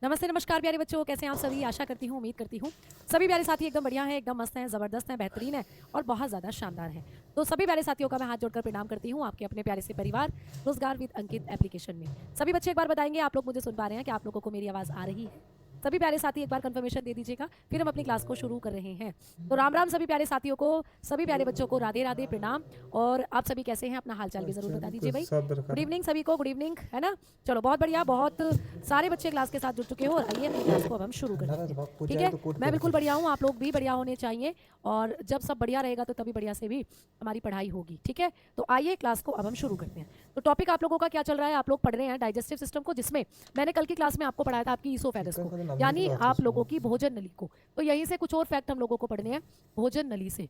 नमस्ते नमस्कार प्यारे बच्चों, कैसे हैं आप सभी। आशा करती हूँ, उम्मीद करती हूँ सभी प्यारे साथी एकदम बढ़िया हैं, एकदम मस्त हैं, ज़बरदस्त हैं, बेहतरीन हैं और बहुत ज़्यादा शानदार हैं। तो सभी प्यारे साथियों का मैं हाथ जोड़कर प्रणाम करती हूँ आपके अपने प्यारे से परिवार रोजगार विद अंकित एप्लीकेशन में। सभी बच्चे एक बार बताएंगे आप लोग मुझे सुन पा रहे हैं कि आप लोगों को मेरी आवाज़ आ रही है। सभी प्यारे साथी एक बार कंफर्मेशन दे दीजिएगा, फिर हम अपनी क्लास को शुरू कर रहे हैं। तो राम राम सभी प्यारे साथियों को, सभी प्यारे बच्चों को राधे राधे प्रणाम। और आप सभी कैसे हैं, अपना हालचाल भी जरूर बता दीजिए भाई। गुड इवनिंग सभी को, गुड इवनिंग, है ना। चलो बहुत बढ़िया, बहुत सारे बच्चे क्लास के साथ जुड़ चुके हो और आइए अपनी क्लास को अब हम शुरू करते हैं। ठीक है, मैं बिल्कुल बढ़िया हूँ, आप लोग भी बढ़िया होने चाहिए। और जब सब बढ़िया रहेगा तो तभी बढ़िया से भी हमारी पढ़ाई होगी। ठीक है, तो आइए क्लास को अब हम शुरू करते हैं। तो टॉपिक आप लोगों का क्या चल रहा है, आप लोग पढ़ रहे हैं डाइजेस्टिव सिस्टम को, जिसमें मैंने कल की क्लास में आपको पढ़ाया था आपकी ईसोफेगस को, यानी आप लोगों की भोजन नली को। तो यहीं से कुछ और फैक्ट हम लोगों को पढ़ने हैं भोजन नली से।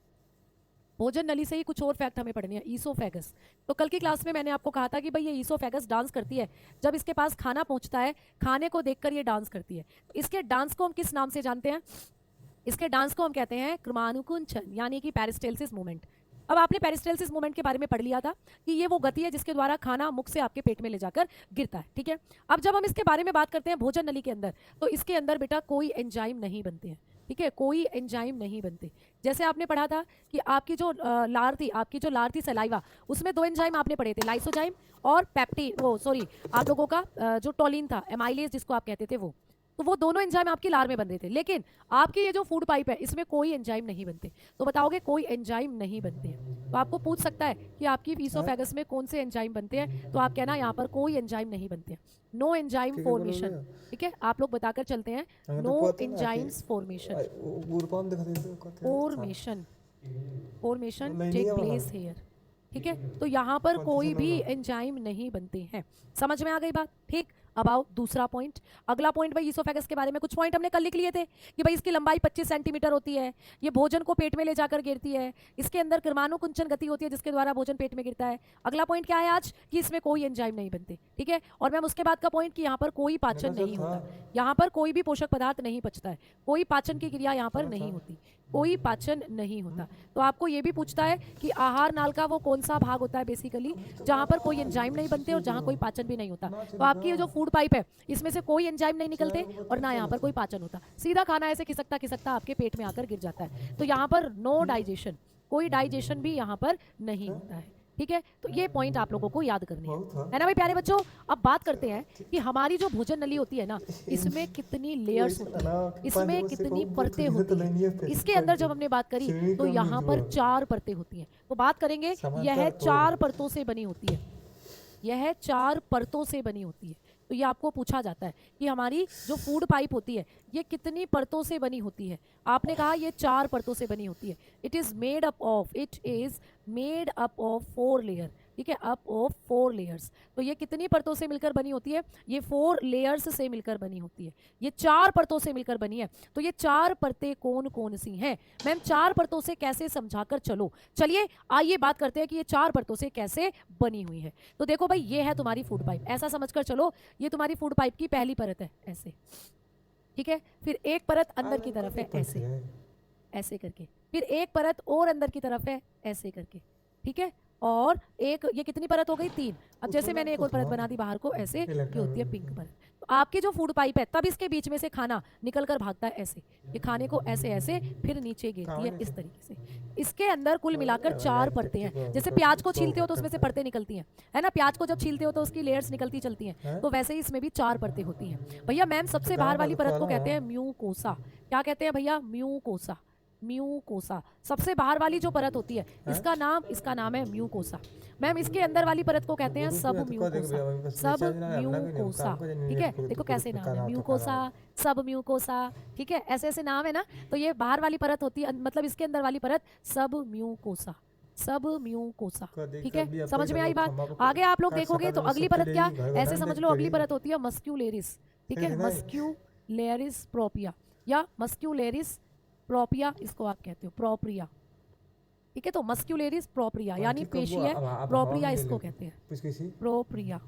भोजन नली से ही कुछ और फैक्ट हमें पढ़ने हैं, ईसोफेगस। तो कल की क्लास में मैंने आपको कहा था कि भाई ये ईसोफेगस डांस करती है, जब इसके पास खाना पहुंचता है खाने को देखकर ये डांस करती है। तो इसके डांस को हम किस नाम से जानते हैं, इसके डांस को हम कहते हैं क्रमानुकुंचन, यानी कि पेरिस्टेल्सिस मूवमेंट। अब आपने पेरिस्टेल्सिस मूवमेंट के बारे में पढ़ लिया था कि ये वो गति है जिसके द्वारा खाना मुख से आपके पेट में ले जाकर गिरता है। ठीक है, अब जब हम इसके बारे में बात करते हैं भोजन नली के अंदर, तो इसके अंदर बेटा कोई एंजाइम नहीं बनते हैं। ठीक है, कोई एंजाइम नहीं बनते। जैसे आपने पढ़ा था कि आपकी जो लार थी सलाइवा, उसमें दो एंजाइम आपने पढ़े थे, लाइसोजाइम और पेप्टी, वो सॉरी, आप लोगों का जो टोलिन था, एमाइलेज जिसको आप कहते थे, वो तो वो दोनों एंजाइम आपकी लार में बन रहे थे। लेकिन आपकी ये जो फूड पाइप है इसमें कोई एंजाइम नहीं बनते। तो बताओगे कोई एंजाइम नहीं बनते हैं, तो आपको पूछ सकता है कि आपकी ईसोफेगस में कौन से एंजाइम बनते हैं, तो आप कहना यहाँ पर कोई एंजाइम नहीं बनते हैं, नो एंजाइम फॉर्मेशन। ठीक है, आप लोग बताकर चलते हैं, no enzymes formation, formation, formation take place here. ठीक है, तो यहाँ पर कोई भी एंजाइम नहीं बनते हैं। समझ में आ गई बात। ठीक, अब आओ दूसरा पॉइंट। अगला पॉइंट भाई ईसोफेगस के बारे में कुछ पॉइंट हमने कल लिख लिए थे कि भाई इसकी लंबाई 25 सेंटीमीटर होती है, ये भोजन को पेट में ले जाकर गिरती है, इसके अंदर क्रमानुकुंचन गति होती है जिसके द्वारा भोजन पेट में गिरता है। अगला पॉइंट क्या है आज, कि इसमें कोई एंजाइम नहीं बनते। ठीक है, और मैम उसके बाद का पॉइंट कि यहाँ पर कोई पाचन नहीं होता, यहाँ पर कोई भी पोषक पदार्थ नहीं पचता है, कोई पाचन की क्रिया यहाँ पर नहीं होती, कोई पाचन नहीं होता। तो आपको ये भी पूछता है कि आहार नाल का वो कौन सा भाग होता है बेसिकली, जहां पर कोई एंजाइम नहीं बनते और जहां कोई पाचन भी नहीं होता। तो आपकी ये जो फूड पाइप है इसमें से कोई एंजाइम नहीं निकलते और ना यहाँ पर कोई पाचन होता, सीधा खाना ऐसे खिसकता खिसकता आपके पेट में आकर गिर जाता है। तो यहाँ पर नो डाइजेशन, कोई डाइजेशन भी यहाँ पर नहीं होता है। ठीक है, तो ये पॉइंट आप लोगों को याद करने हैं, है ना भाई प्यारे बच्चों। अब बात करते हैं कि हमारी जो भोजन नली होती है ना, इसमें कितनी लेयर्स होती है, इसमें कितनी परतें होती हैं। इसके अंदर जब हमने बात करी तो यहाँ पर 4 परतें होती हैं। तो बात करेंगे, यह 4 परतों से बनी होती है, यह 4 परतों से बनी होती है। तो ये आपको पूछा जाता है कि हमारी जो फूड पाइप होती है ये कितनी परतों से बनी होती है। आपने कहा ये 4 परतों से बनी होती है। It is made up of 4 layer. ठीक है, अप ऑफ 4 लेयर्स। तो ये कितनी परतों से मिलकर बनी होती है, ये 4 लेयर्स से मिलकर बनी होती है, ये 4 परतों से मिलकर बनी है। तो ये 4 परतें कौन कौन सी हैं मैम, 4 परतों से कैसे समझाकर चलो। चलिए आइए बात करते हैं कि ये 4 परतों से कैसे बनी हुई है। तो देखो भाई, ये है तुम्हारी फूड पाइप, ऐसा समझकर चलो, ये तुम्हारी फूड पाइप की पहली परत है ऐसे। ठीक है, फिर एक परत अंदर की तरफ है ऐसे, ऐसे करके, फिर एक परत और अंदर की तरफ है ऐसे करके। ठीक है, और एक, ये कितनी परत हो गई, 3। अब जैसे मैंने एक और परत बना दी बाहर को ऐसे, ये होती है पिंक परत। तो आपकी जो फूड पाइप है तब इसके बीच में से खाना निकल कर भागता है ऐसे, ये खाने को ऐसे ऐसे फिर नीचे गिरती है इस तरीके से। इसके अंदर कुल मिलाकर 4 परतें हैं। जैसे प्याज को छीलते हो तो उसमें से परतें निकलती हैं, है ना, प्याज को जब छीलते हो तो उसकी लेयर्स निकलती चलती हैं, तो वैसे ही इसमें भी 4 परतें होती हैं। भैया मैम सबसे बाहर वाली परत को कहते हैं म्यूकोसा। क्या कहते हैं भैया, म्यूकोसा, म्यूकोसा। सबसे बाहर वाली जो परत होती है इसका नाम है म्यूकोसा। मैम इसके अंदर वाली परत को कहते हैं सब म्यूकोसा, सब म्यूकोसा। ठीक है, देखो कैसे नाम है, म्यूकोसा, सब म्यूकोसा। ठीक है, ऐसे ऐसे नाम है ना। तो ये बाहर वाली परत होती है, मतलब इसके अंदर वाली परत सब म्यूकोसा, सब म्यूकोसा। ठीक है, समझ में आई बात। आगे आप लोग देखोगे तो अगली परत क्या, ऐसे समझ लो, अगली परत होती है मस्क्यूलेरिस। ठीक है, मस्क्यूलेरिस प्रोपिया या मस्क्यूलेरिस प्रोपिया, इसको आप कहते हो प्रोप्रिया। ठीक है, तो मस्क्यूलेरिस प्रोप्रिया यानी पेशीय प्रोप्रिया इसको कहते हैं, प्रोप्रिया।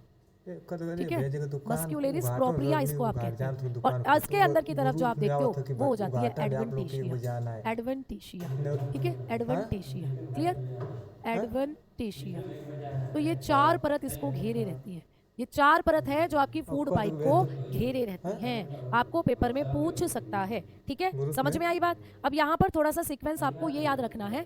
ठीक है, मस्क्यूलेरिस प्रोप्रिया इसको आप कहते हैं। और इसके अंदर की तरफ जो आप देखते हो वो हो जाती है एडवेंटिशिया, एडवेंटिशिया। ठीक है, एडवेंटिशिया, क्लियर, एडवेंटिशिया। तो ये 4 परत इसको घेरे रहती है, ये 4 परत है जो आपकी फूड पाइप को घेरे रहती हैं, आपको पेपर में पूछ सकता है। ठीक है, समझ में आई बात? अब यहाँ पर थोड़ा सा सीक्वेंस आपको ये याद रखना है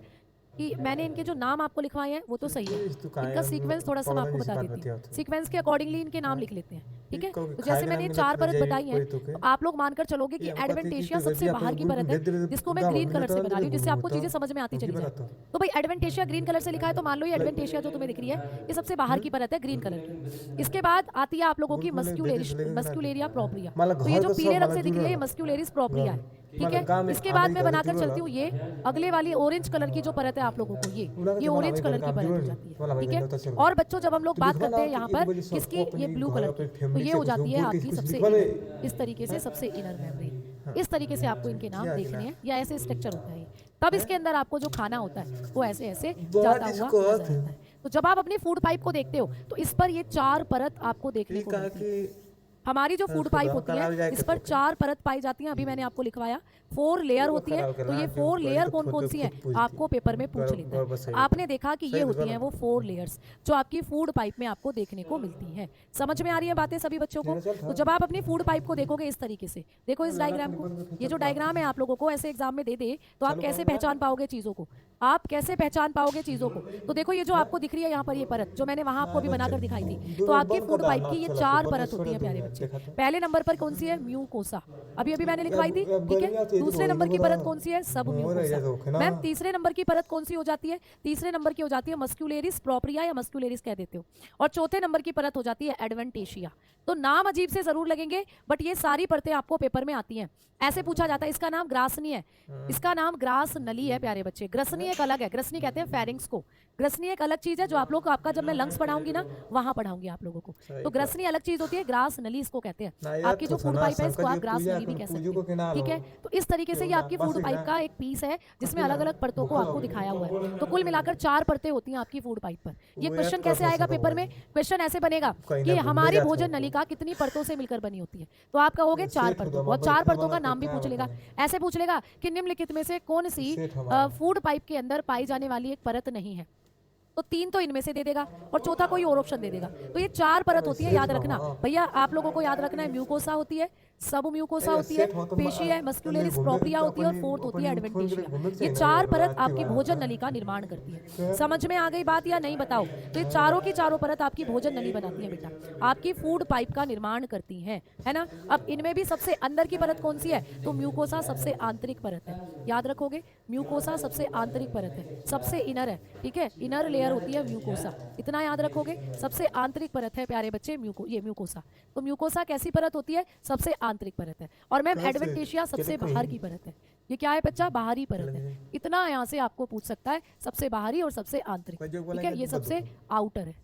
कि मैंने इनके जो नाम आपको लिखवाए हैं वो तो सही है, इनका सीक्वेंस थोड़ा सा मैं आपको बता देती हूँ। सीक्वेंस के अकॉर्डिंगली इनके नाम लिख लेते हैं। ठीक है, तो जैसे मैंने 4 परत बताई है, तो आप लोग मानकर चलोगे कि एडवेंटेशिया सबसे बाहर की परत है, जिसको मैं ग्रीन कलर से बना रही हूँ, जिससे आपको चीजें समझ में आती चली जाए। तो भाई एडवेंटेशिया ग्रीन कलर से लिखा है, तो मान लो ये एडवेंटेशिया जो तुम्हें दिख रही है ये सबसे बाहर की परत है ग्रीन कलर की। इसके बाद आती है आप लोगों की मस्क्यूलेरिया प्रोप्रिया। तो ये जो पीले रंग से दिख रही है ये मस्क्यूलेरिस प्रोप्रिया है। ठीक है, इसके बाद मैं बनाकर चलती हूँ ये अगले वाली ऑरेंज कलर की जो परत है आप लोगों को, ये ऑरेंज कलर की परत हो जाती है। ठीक है, और बच्चों जब हम लोग बात करते हैं यहाँ पर किसकी, ये ब्लू कलर की, तो ये हो जाती है आपकी सबसे इस तरीके से सबसे इनर मेम्ब्रेन। इस तरीके से आपको इनके नाम देखने हैं, या ऐसे स्ट्रक्चर होता है। तब इसके अंदर आपको जो खाना होता है वो ऐसे ऐसे जाता हुआ नजर आता है। तो जब आप अपनी फूड पाइप को देखते हो तो इस पर ये 4 परत आपको देखने को मिलती है। हमारी जो फूड पाइप होती है इस पर 4 परत पाई जाती हैं। अभी मैंने आपको लिखवाया 4 लेयर होती है। तो ये 4 लेयर कौन कौन सी है आपको पेपर में पूछ लेता है। आपने देखा कि ये होती हैं वो 4 लेयर्स जो आपकी फूड पाइप में आपको देखने को मिलती हैं। समझ में आ रही है बातें सभी बच्चों को? तो जब आप अपनी फूड पाइप को देखोगे इस तरीके से, देखो इस डायग्राम को, ये जो डायग्राम है आप लोगों को ऐसे एग्जाम में दे दे तो आप कैसे पहचान पाओगे चीजों को, आप कैसे पहचान पाओगे चीजों को? तो देखो ये जो आपको दिख रही है यहाँ पर ये परत जो मैंने वहां आपको भी बनाकर दिखाई थी, तो आपकी फूड पाइप की ये 4 परत होती है प्यारे बच्चे। पहले नंबर पर कौन सी है? म्यूकोसा, अभी मैंने लिखवाई थी। ठीक है, दूसरे नंबर की परत कौन सी है? सब म्यूकोसा। मैम तीसरे नंबर की परत कौन सी हो जाती है? तीसरे नंबर की हो जाती है मस्क्यूलेरिस प्रोप्रिया या मस्क्यूलेरिस कह देते हो। और चौथे नंबर की परत हो जाती है एडवेंटेशिया। तो नाम अजीब से जरूर लगेंगे बट ये सारी परतें आपको पेपर में आती हैं। ऐसे पूछा जाता है इसका नाम ग्रासनी है, इसका नाम ग्रास नली है प्यारे बच्चे। ग्रसनी एक अलग है, ग्रसनी कहते हैं फेरिंग्स को। ग्रसनी एक अलग चीज है जो आप लोग आपका जब मैं लंग्स पढ़ाऊंगी ना वहां पढ़ाऊंगी आप लोगों को। तो ग्रसनी अलग चीज होती है, ग्रास नली इसको कहते हैं। आपकी जो फूड पाइप है इसको आप ग्रास नली भी कह सकते हैं। ठीक है, तो इस तरीके से ये आपकी फूड पाइप का एक पीस है जिसमें अलग अलग परतों को आपको दिखाया हुआ है। तो कुल मिलाकर 4 परतें होती हैं आपकी फूड पाइप पर। ये क्वेश्चन कैसे आएगा पेपर में? क्वेश्चन ऐसे बनेगा कि हमारी भोजन नलिका कितनी परतों से मिलकर बनी होती है, तो आप कहोगे 4 परतों, और 4 परतों का नाम भी पूछ लेगा। ऐसे पूछ लेगा कि निम्नलिखित में से कौन सी फूड पाइप के अंदर पाई जाने वाली एक परत नहीं है, तो 3 तो इनमें से दे देगा और चौथा कोई और ऑप्शन दे देगा। तो ये 4 परत होती है, याद रखना भैया, आप लोगों को याद रखना है। म्यूकोसा होती है, सब म्यूकोसा होती है, पेशी है, मस्क्यूलेरिस प्रोप्रिया होती है और फोर्थ होती है एडवेंटेशिया। ये 4 परत आपकी भोजन नली का निर्माण करती है। समझ में आ गई बात या नहीं बताओ? तो ये चारों की चारों परत आपकी भोजन नली बनाती है बेटा, आपकी फूड पाइप का निर्माण करती हैं, है ना। अब इनमें भी सबसे अंदर की परत कौन सी है? तो म्यूकोसा सबसे आंतरिक परत है, याद रखोगे। म्यूकोसा सबसे आंतरिक परत है, सबसे इनर है। ठीक है, इनर लेयर होती है म्यूकोसा, इतना याद रखोगे। सबसे आंतरिक परत है प्यारे बच्चे ये म्यूकोसा। तो म्यूकोसा कैसी परत होती है? सबसे आंतरिक परत है। और मैम एडवेंटेशिया सबसे बाहर की परत है। ये क्या है बच्चा? बाहरी परत है। इतना यहाँ से आपको पूछ सकता है, सबसे बाहरी और सबसे आंतरिक। ठीक है, ये सबसे आउटर है,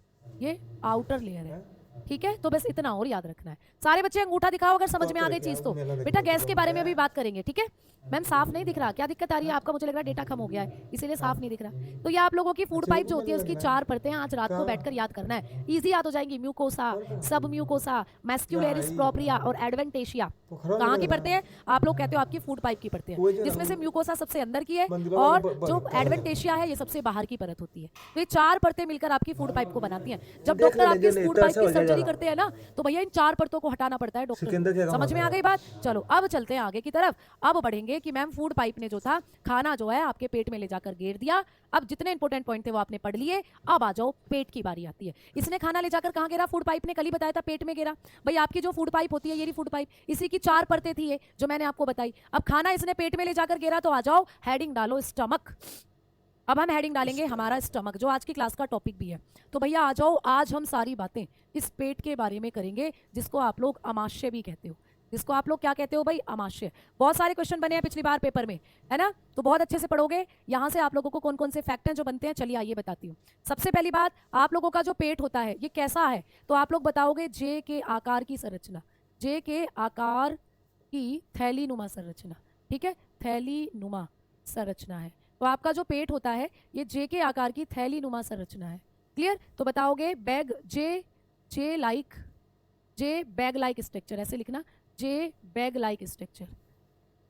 ये आउटर लेयर है। ठीक है, तो बस इतना और याद रखना है। सारे बच्चे अंगूठा दिखाओ अगर समझ में आ गई चीज तो। बेटा गैस के बारे में भी बात करेंगे, ठीक है। मैम साफ नहीं दिख रहा, क्या दिक्कत आ रही है आपका? मुझे लग रहा है डेटा कम हो गया है इसीलिए साफ नहीं दिख रहा। तो ये आप लोगों की फूड पाइप जो होती है उसकी 4 परतें आज रात को बैठकर याद करना है, इजी याद हो जाएंगी। म्यूकोसा, सब म्यूकोसा, मस्क्यूलेरिस प्रोप्रिया और एडवेंटेशिया। कहाँ की परतें हैं? आप लोग कहते हो आपकी फूड पाइप की परतें हैं, जिसमें से म्यूकोसा सबसे अंदर की है और जो एडवेंटेशिया है ये सबसे बाहर की परत होती है। तो ये 4 परतें मिलकर आपकी फूड पाइप को बनाती हैं। जब डॉक्टर आपकी फूड पाइप की सर्जरी करते हैं ना तो भैया इन 4 परतों को हटाना पड़ता है डॉक्टर। समझ में आ गई बात? चलो अब चलते हैं आगे की तरफ। अब बढ़ेंगे कि मैम फूड पाइप ने जो था खाना जो है आपके पेट में ले जाकर घेर दिया। अब जितने इंपॉर्टेंट पॉइंट थे वो आपने पढ़ लिए। अब आ जाओ पेट की बारी आती है। इसने खाना ले जाकर कहाँ घेरा? फूड पाइप ने कल ही बताया था पेट में घेरा। भाई आपकी जो फूड पाइप होती है ये फूड पाइप, इसी की 4 परतें थी ये जो मैंने आपको बताई। अब खाना इसने पेट में ले जाकर घेरा तो आ जाओ हेडिंग डालो स्टमक। अब हम हेडिंग डालेंगे हमारा स्टमक जो आज की क्लास का टॉपिक भी है। तो भैया आ जाओ, आज हम सारी बातें इस पेट के बारे में करेंगे जिसको आप लोग अमाशय भी कहते हो। जिसको आप लोग क्या कहते हो भाई? अमाशय। बहुत सारे क्वेश्चन बने हैं पिछली बार पेपर में, है ना, तो बहुत अच्छे से पढ़ोगे। यहाँ से आप लोगों को कौन कौन से फैक्ट हैं जो बनते हैं, चलिए आइए बताती हूँ। सबसे पहली बात, आप लोगों का जो पेट होता है ये कैसा है? तो आप लोग बताओगे जे के आकार की संरचना, जे के आकार की थैली नुमा संरचना। ठीक है, थैली नुमा संरचना है। तो आपका जो पेट होता है ये जे के आकार की थैली नुमा संरचना है। क्लियर? तो बताओगे बैग, जे लाइक, जे बैग लाइक स्ट्रक्चर, ऐसे लिखना, जे बैग लाइक स्ट्रक्चर।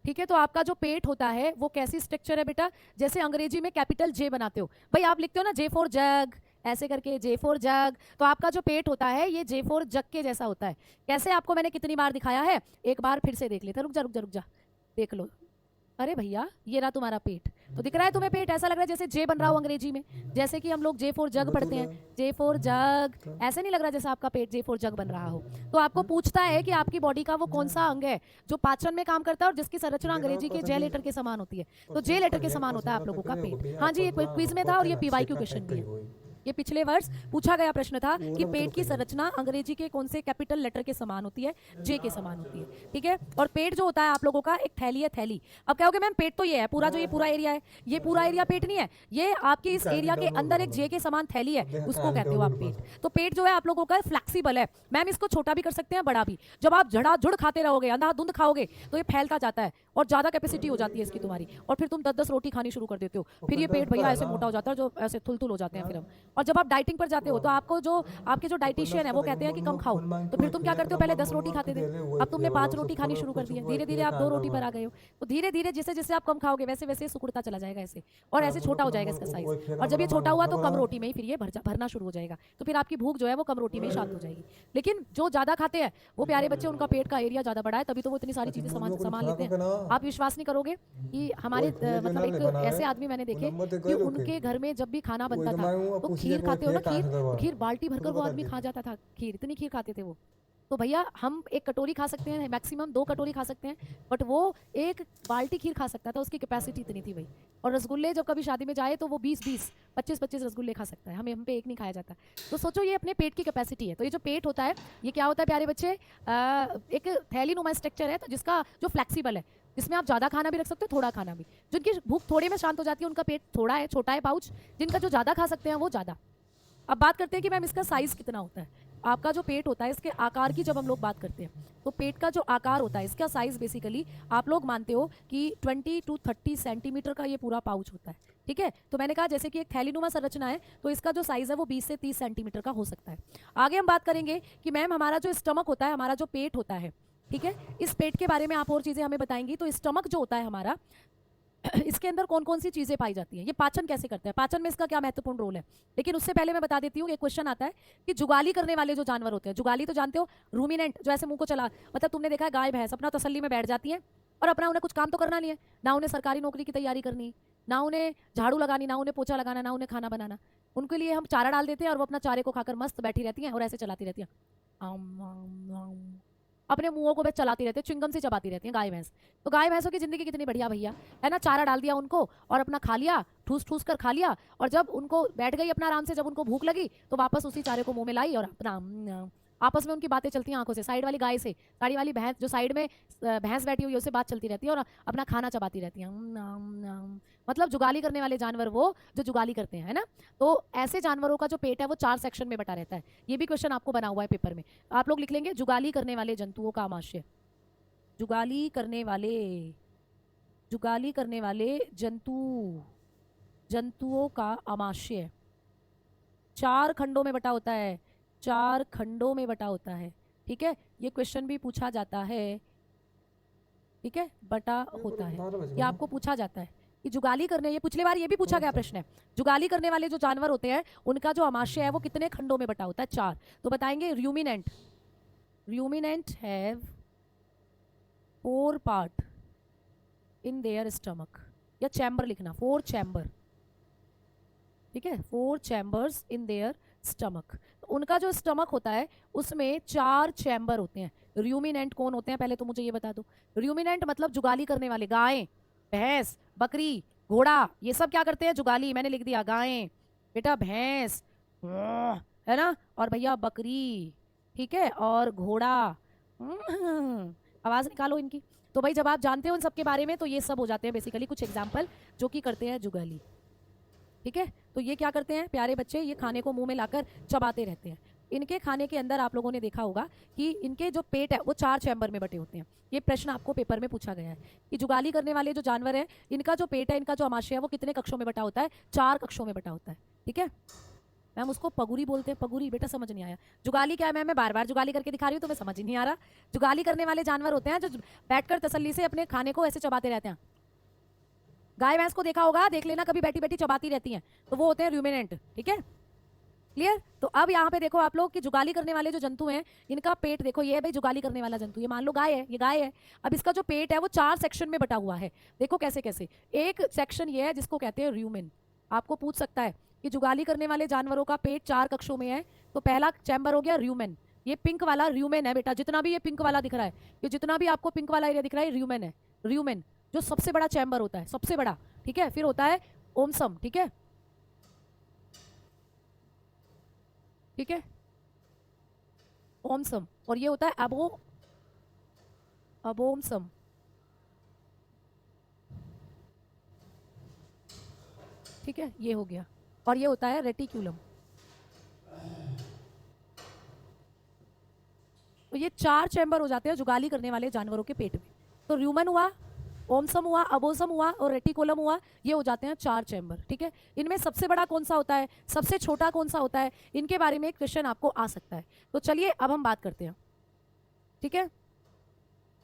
ठीक है, तो आपका जो पेट होता है वो कैसी स्ट्रक्चर है बेटा? जैसे अंग्रेजी में कैपिटल जे बनाते हो भाई, आप लिखते हो ना जे फॉर जग, ऐसे करके जे फॉर जग। तो आपका जो पेट होता है ये जे फॉर जग के जैसा होता है। कैसे आपको मैंने कितनी बार दिखाया है, एक बार फिर से देख लेते हैं। रुक जा रुक जा रुक जा, देख लो। अरे भैया ये रहा तुम्हारा पेट, तो दिख रहा है तुम्हें पेट? ऐसा लग रहा है जैसे जे बन रहा हो अंग्रेजी में, जैसे कि हम लोग जे फॉर जग पढ़ते हैं, जे फॉर जग। ऐसे नहीं लग रहा जैसे आपका पेट जे फॉर जग बन रहा हो। तो आपको पूछता है कि आपकी बॉडी का वो कौन सा अंग है जो पाचन में काम करता है और जिसकी संरचना अंग्रेजी के जे लेटर के समान होती है। तो जे लेटर के समान होता है आप लोगों का पेट। हाँ जी, ये क्विज में था और ये पीवाईक्यू क्वेश्चन भी है। ये पिछले वर्ष पूछा गया प्रश्न था कि पेट की संरचना अंग्रेजी के कौन से कैपिटल लेटर के समान होती है, जे के समान होती है। ठीक है, और पेट जो होता है आप लोगों का एक थैली है, थैली। अब कहोगे मैम पेट तो ये है पूरा, जो ये पूरा एरिया है, ये पूरा एरिया पेट नहीं है, ये आपके इस एरिया के अंदर एक जे के समान थैली है, उसको कहते हो आप पेट। तो पेट जो है आप लोगों का फ्लेक्सिबल है मैम, इसको छोटा भी कर सकते हैं बड़ा भी। जब आप झड़ाझुड़ खाते रहोगे, अंधाधुंध खाओगे, तो ये फैलता जाता है और ज्यादा कैपेसिटी हो जाती है इसकी तुम्हारी, और फिर तुम 10-10 रोटी खानी शुरू कर देते हो। फिर ये पेट भैया ऐसे मोटा हो जाता है, जो ऐसे थुल-थुल हो जाते हैं फिर हम। और जब आप डाइटिंग पर जाते हो तो आपको जो आपके जो डाइटिशियन है वो कहते हैं कि कम खाओ, तो फिर तुम क्या करते हो, पहले 10 रोटी खाते थे, अब तुमने 5 रोटी खानी शुरू कर दी है, धीरे धीरे आप 2 रोटी पर आ गए हो। तो धीरे धीरे जैसे जैसे आप कम खाओगे वैसे वैसे सिकुड़ता चला जाएगा ऐसे, और ऐसे छोटा हो जाएगा इसका साइज। और जब ये छोटा हुआ तो कम रोटी में ही फिर ये भरना शुरू हो जाएगा, तो फिर आपकी भूख जो है वो कम रोटी में ही शांत हो जाएगी। लेकिन जो ज्यादा खाते हैं वो प्यारे बच्चे, उनका पेट का एरिया ज्यादा बड़ा है, तभी तो वो इतनी सारी चीजें संभाल लेते हैं। आप विश्वास नहीं करोगे कि हमारे मतलब एक ऐसे आदमी मैंने देखे कि उनके घर में जब भी खाना बनता था तो खीर खाते हो ना, खीर बाल्टी भरकर वो आदमी खा जाता था खीर, इतनी खीर खाते थे वो। तो भैया हम एक कटोरी खा सकते हैं, मैक्सिमम 2 कटोरी खा सकते हैं, बट वो एक बाल्टी खीर खा सकता था, उसकी कैपेसिटी इतनी थी भाई। और रसगुल्ले जब कभी शादी में जाए तो वो 20-20 25-25 रसगुल्ले खा सकता है, हमें हम पे एक नहीं खाया जाता। तो सोचो ये अपने पेट की कैपेसिटी है। तो ये जो पेट होता है ये क्या होता है प्यारे बच्चे, एक थैली नुमा स्ट्रक्चर है, तो जिसका जो फ्लेक्सिबल है, जिसमें आप ज्यादा खाना भी रख सकते हो, थोड़ा खाना भी। जिनकी भूख थोड़े में शांत हो जाती है उनका पेट थोड़ा है, छोटा है पाउच। जिनका जो ज्यादा खा सकते हैं वो ज्यादा। अब बात करते हैं कि मैम इसका साइज कितना होता है। आपका जो पेट होता है इसके आकार की जब हम लोग बात करते हैं, तो पेट का जो आकार होता है इसका साइज बेसिकली आप लोग मानते हो कि 20 to 30 सेंटीमीटर का ये पूरा पाउच होता है। ठीक है, तो मैंने कहा जैसे कि एक थैलीनुमा संरचना है, तो इसका जो साइज है वो 20 से 30 सेंटीमीटर का हो सकता है। आगे हम बात करेंगे कि मैम हमारा जो स्टमक होता है, हमारा जो पेट होता है, ठीक है, इस पेट के बारे में आप और चीजें हमें बताएंगी। तो स्टमक जो होता है हमारा, इसके अंदर कौन कौन सी चीजें पाई जाती हैं, ये पाचन कैसे करता है, पाचन में इसका क्या महत्वपूर्ण रोल है। लेकिन उससे पहले मैं बता देती हूँ, एक क्वेश्चन आता है कि जुगाली करने वाले जो जानवर होते हैं, जुगाली तो जानते हो, रूमिनेंट, जो ऐसे मुंह को चला, मतलब तुमने देखा है गाय भैंस अपना तसल्ली में बैठ जाती है और अपना उन्हें कुछ काम तो करना नहीं है, ना उन्हें सरकारी नौकरी की तैयारी करनी, ना उन्हें झाड़ू लगानी, ना उन्हें पोछा लगाना, ना उन्हें खाना बनाना। उनके लिए हम चारा डाल देते हैं और वो अपना चारे को खाकर मस्त बैठी रहती हैं और ऐसे चलाती रहती हैं, अपने मुंहों को बस चलाती रहती है, च्युइंगम से चबाती रहती हैं गाय भैंस। तो गाय भैंसों की जिंदगी कितनी बढ़िया भैया, है ना। चारा डाल दिया उनको और अपना खा लिया, ठूस ठूस कर खा लिया, और जब उनको बैठ गई अपना आराम से, जब उनको भूख लगी तो वापस उसी चारे को मुंह में लाई और अपना आपस में उनकी बातें चलती हैं आंखों से। साइड वाली गाय से, साइड वाली भैंस, जो साइड में भैंस बैठी हुई है उससे बात चलती रहती है और अपना खाना चबाती रहती है। मतलब जुगाली करने वाले जानवर वो जो जुगाली करते हैं, है ना। तो ऐसे जानवरों का जो पेट है वो 4 सेक्शन में बटा रहता है। ये भी क्वेश्चन आपको बना हुआ है पेपर में, आप लोग लिख लेंगे जुगाली करने वाले जंतुओं का आमाशय। जुगाली करने वाले जंतुओं का आमाशय 4 खंडों में बटा होता है, 4 खंडों में बटा होता है। ठीक है, ये क्वेश्चन भी पूछा जाता है। ठीक है, बटा होता है, ये आपको पूछा जाता है कि जुगाली करने, ये पिछले बार ये भी पूछा गया प्रश्न है, जुगाली करने वाले जो जानवर होते हैं उनका जो आमाशय है वो कितने खंडों में बटा होता है, 4। तो बताएंगे ruminant have 4 part in their stomach, या चैम्बर लिखना, 4 चैम्बर। ठीक है, 4 चैम्बर्स इन देयर स्टमक। उनका जो स्टमक होता है उसमें 4 चैम्बर होते हैं। रूमिनेंट कौन होते हैं पहले तो मुझे ये बता दो। रूमिनेंट मतलब जुगाली करने वाले, गायें, भैंस, बकरी, घोड़ा, ये सब क्या करते हैं, जुगाली। मैंने लिख दिया गायें, बेटा भैंस, है ना, और भैया बकरी, ठीक है, और घोड़ा। आवाज निकालो इनकी। तो भाई जब आप जानते हो इन सब के बारे में तो ये सब हो जाते हैं बेसिकली कुछ एग्जाम्पल जो कि करते हैं जुगाली। ठीक है, तो ये क्या करते हैं प्यारे बच्चे, ये खाने को मुंह में लाकर चबाते रहते हैं। इनके खाने के अंदर आप लोगों ने देखा होगा कि इनके जो पेट है वो 4 चैम्बर में बटे होते हैं। ये प्रश्न आपको पेपर में पूछा गया है कि जुगाली करने वाले जो जानवर हैं इनका जो पेट है, इनका जो आमाशय है वो कितने कक्षों में बटा होता है, 4 कक्षों में बटा होता है। ठीक है, मैम उसको पगुरी बोलते हैं, पगुरी, बेटा समझ नहीं आया। जुगाली क्या है मैम, मैं बार बार जुगाली करके दिखा रही हूँ, तुम्हें समझ ही नहीं आ रहा। जुगाली करने वाले जानवर होते हैं जो बैठकर तसल्ली से अपने खाने को ऐसे चबाते रहते हैं। गाय भैंस को देखा होगा, देख लेना कभी बैठी बैठी चबाती रहती हैं, तो वो होते हैं रूमिनेंट। ठीक है, क्लियर। तो अब यहाँ पे देखो आप लोग कि जुगाली करने वाले जो जंतु हैं इनका पेट देखो, ये है भाई जुगाली करने वाला जंतु, ये मान लो गाय है, ये गाय है। अब इसका जो पेट है वो 4 सेक्शन में बटा हुआ है। देखो कैसे कैसे। एक सेक्शन ये है जिसको कहते हैं र्यूमेन। आपको पूछ सकता है कि जुगाली करने वाले जानवरों का पेट 4 कक्षों में है, तो पहला चैम्बर हो गया र्यूमेन। ये पिंक वाला र्यूमेन है बेटा, जितना भी ये पिंक वाला दिख रहा है, ये जितना भी आपको पिंक वाला एरिया दिख रहा है र्यूमेन है। र्यूमेन जो सबसे बड़ा चैम्बर होता है, सबसे बड़ा, ठीक है। फिर होता है ओमसम, ठीक है, ठीक है, ओमसम। और ये होता है अबोमसम, ठीक है, ये हो गया। और ये होता है रेटिक्यूलम। तो ये 4 चैम्बर हो जाते हैं जुगाली करने वाले जानवरों के पेट में। तो र्यूमन हुआ, ओमसम हुआ, अबोसम हुआ और रेटिकुलम हुआ, ये हो जाते हैं 4 चैम्बर, ठीक है। इनमें सबसे बड़ा कौन सा होता है, सबसे छोटा कौन सा होता है, इनके बारे में एक क्वेश्चन आपको आ सकता है। तो चलिए अब हम बात करते हैं, ठीक है।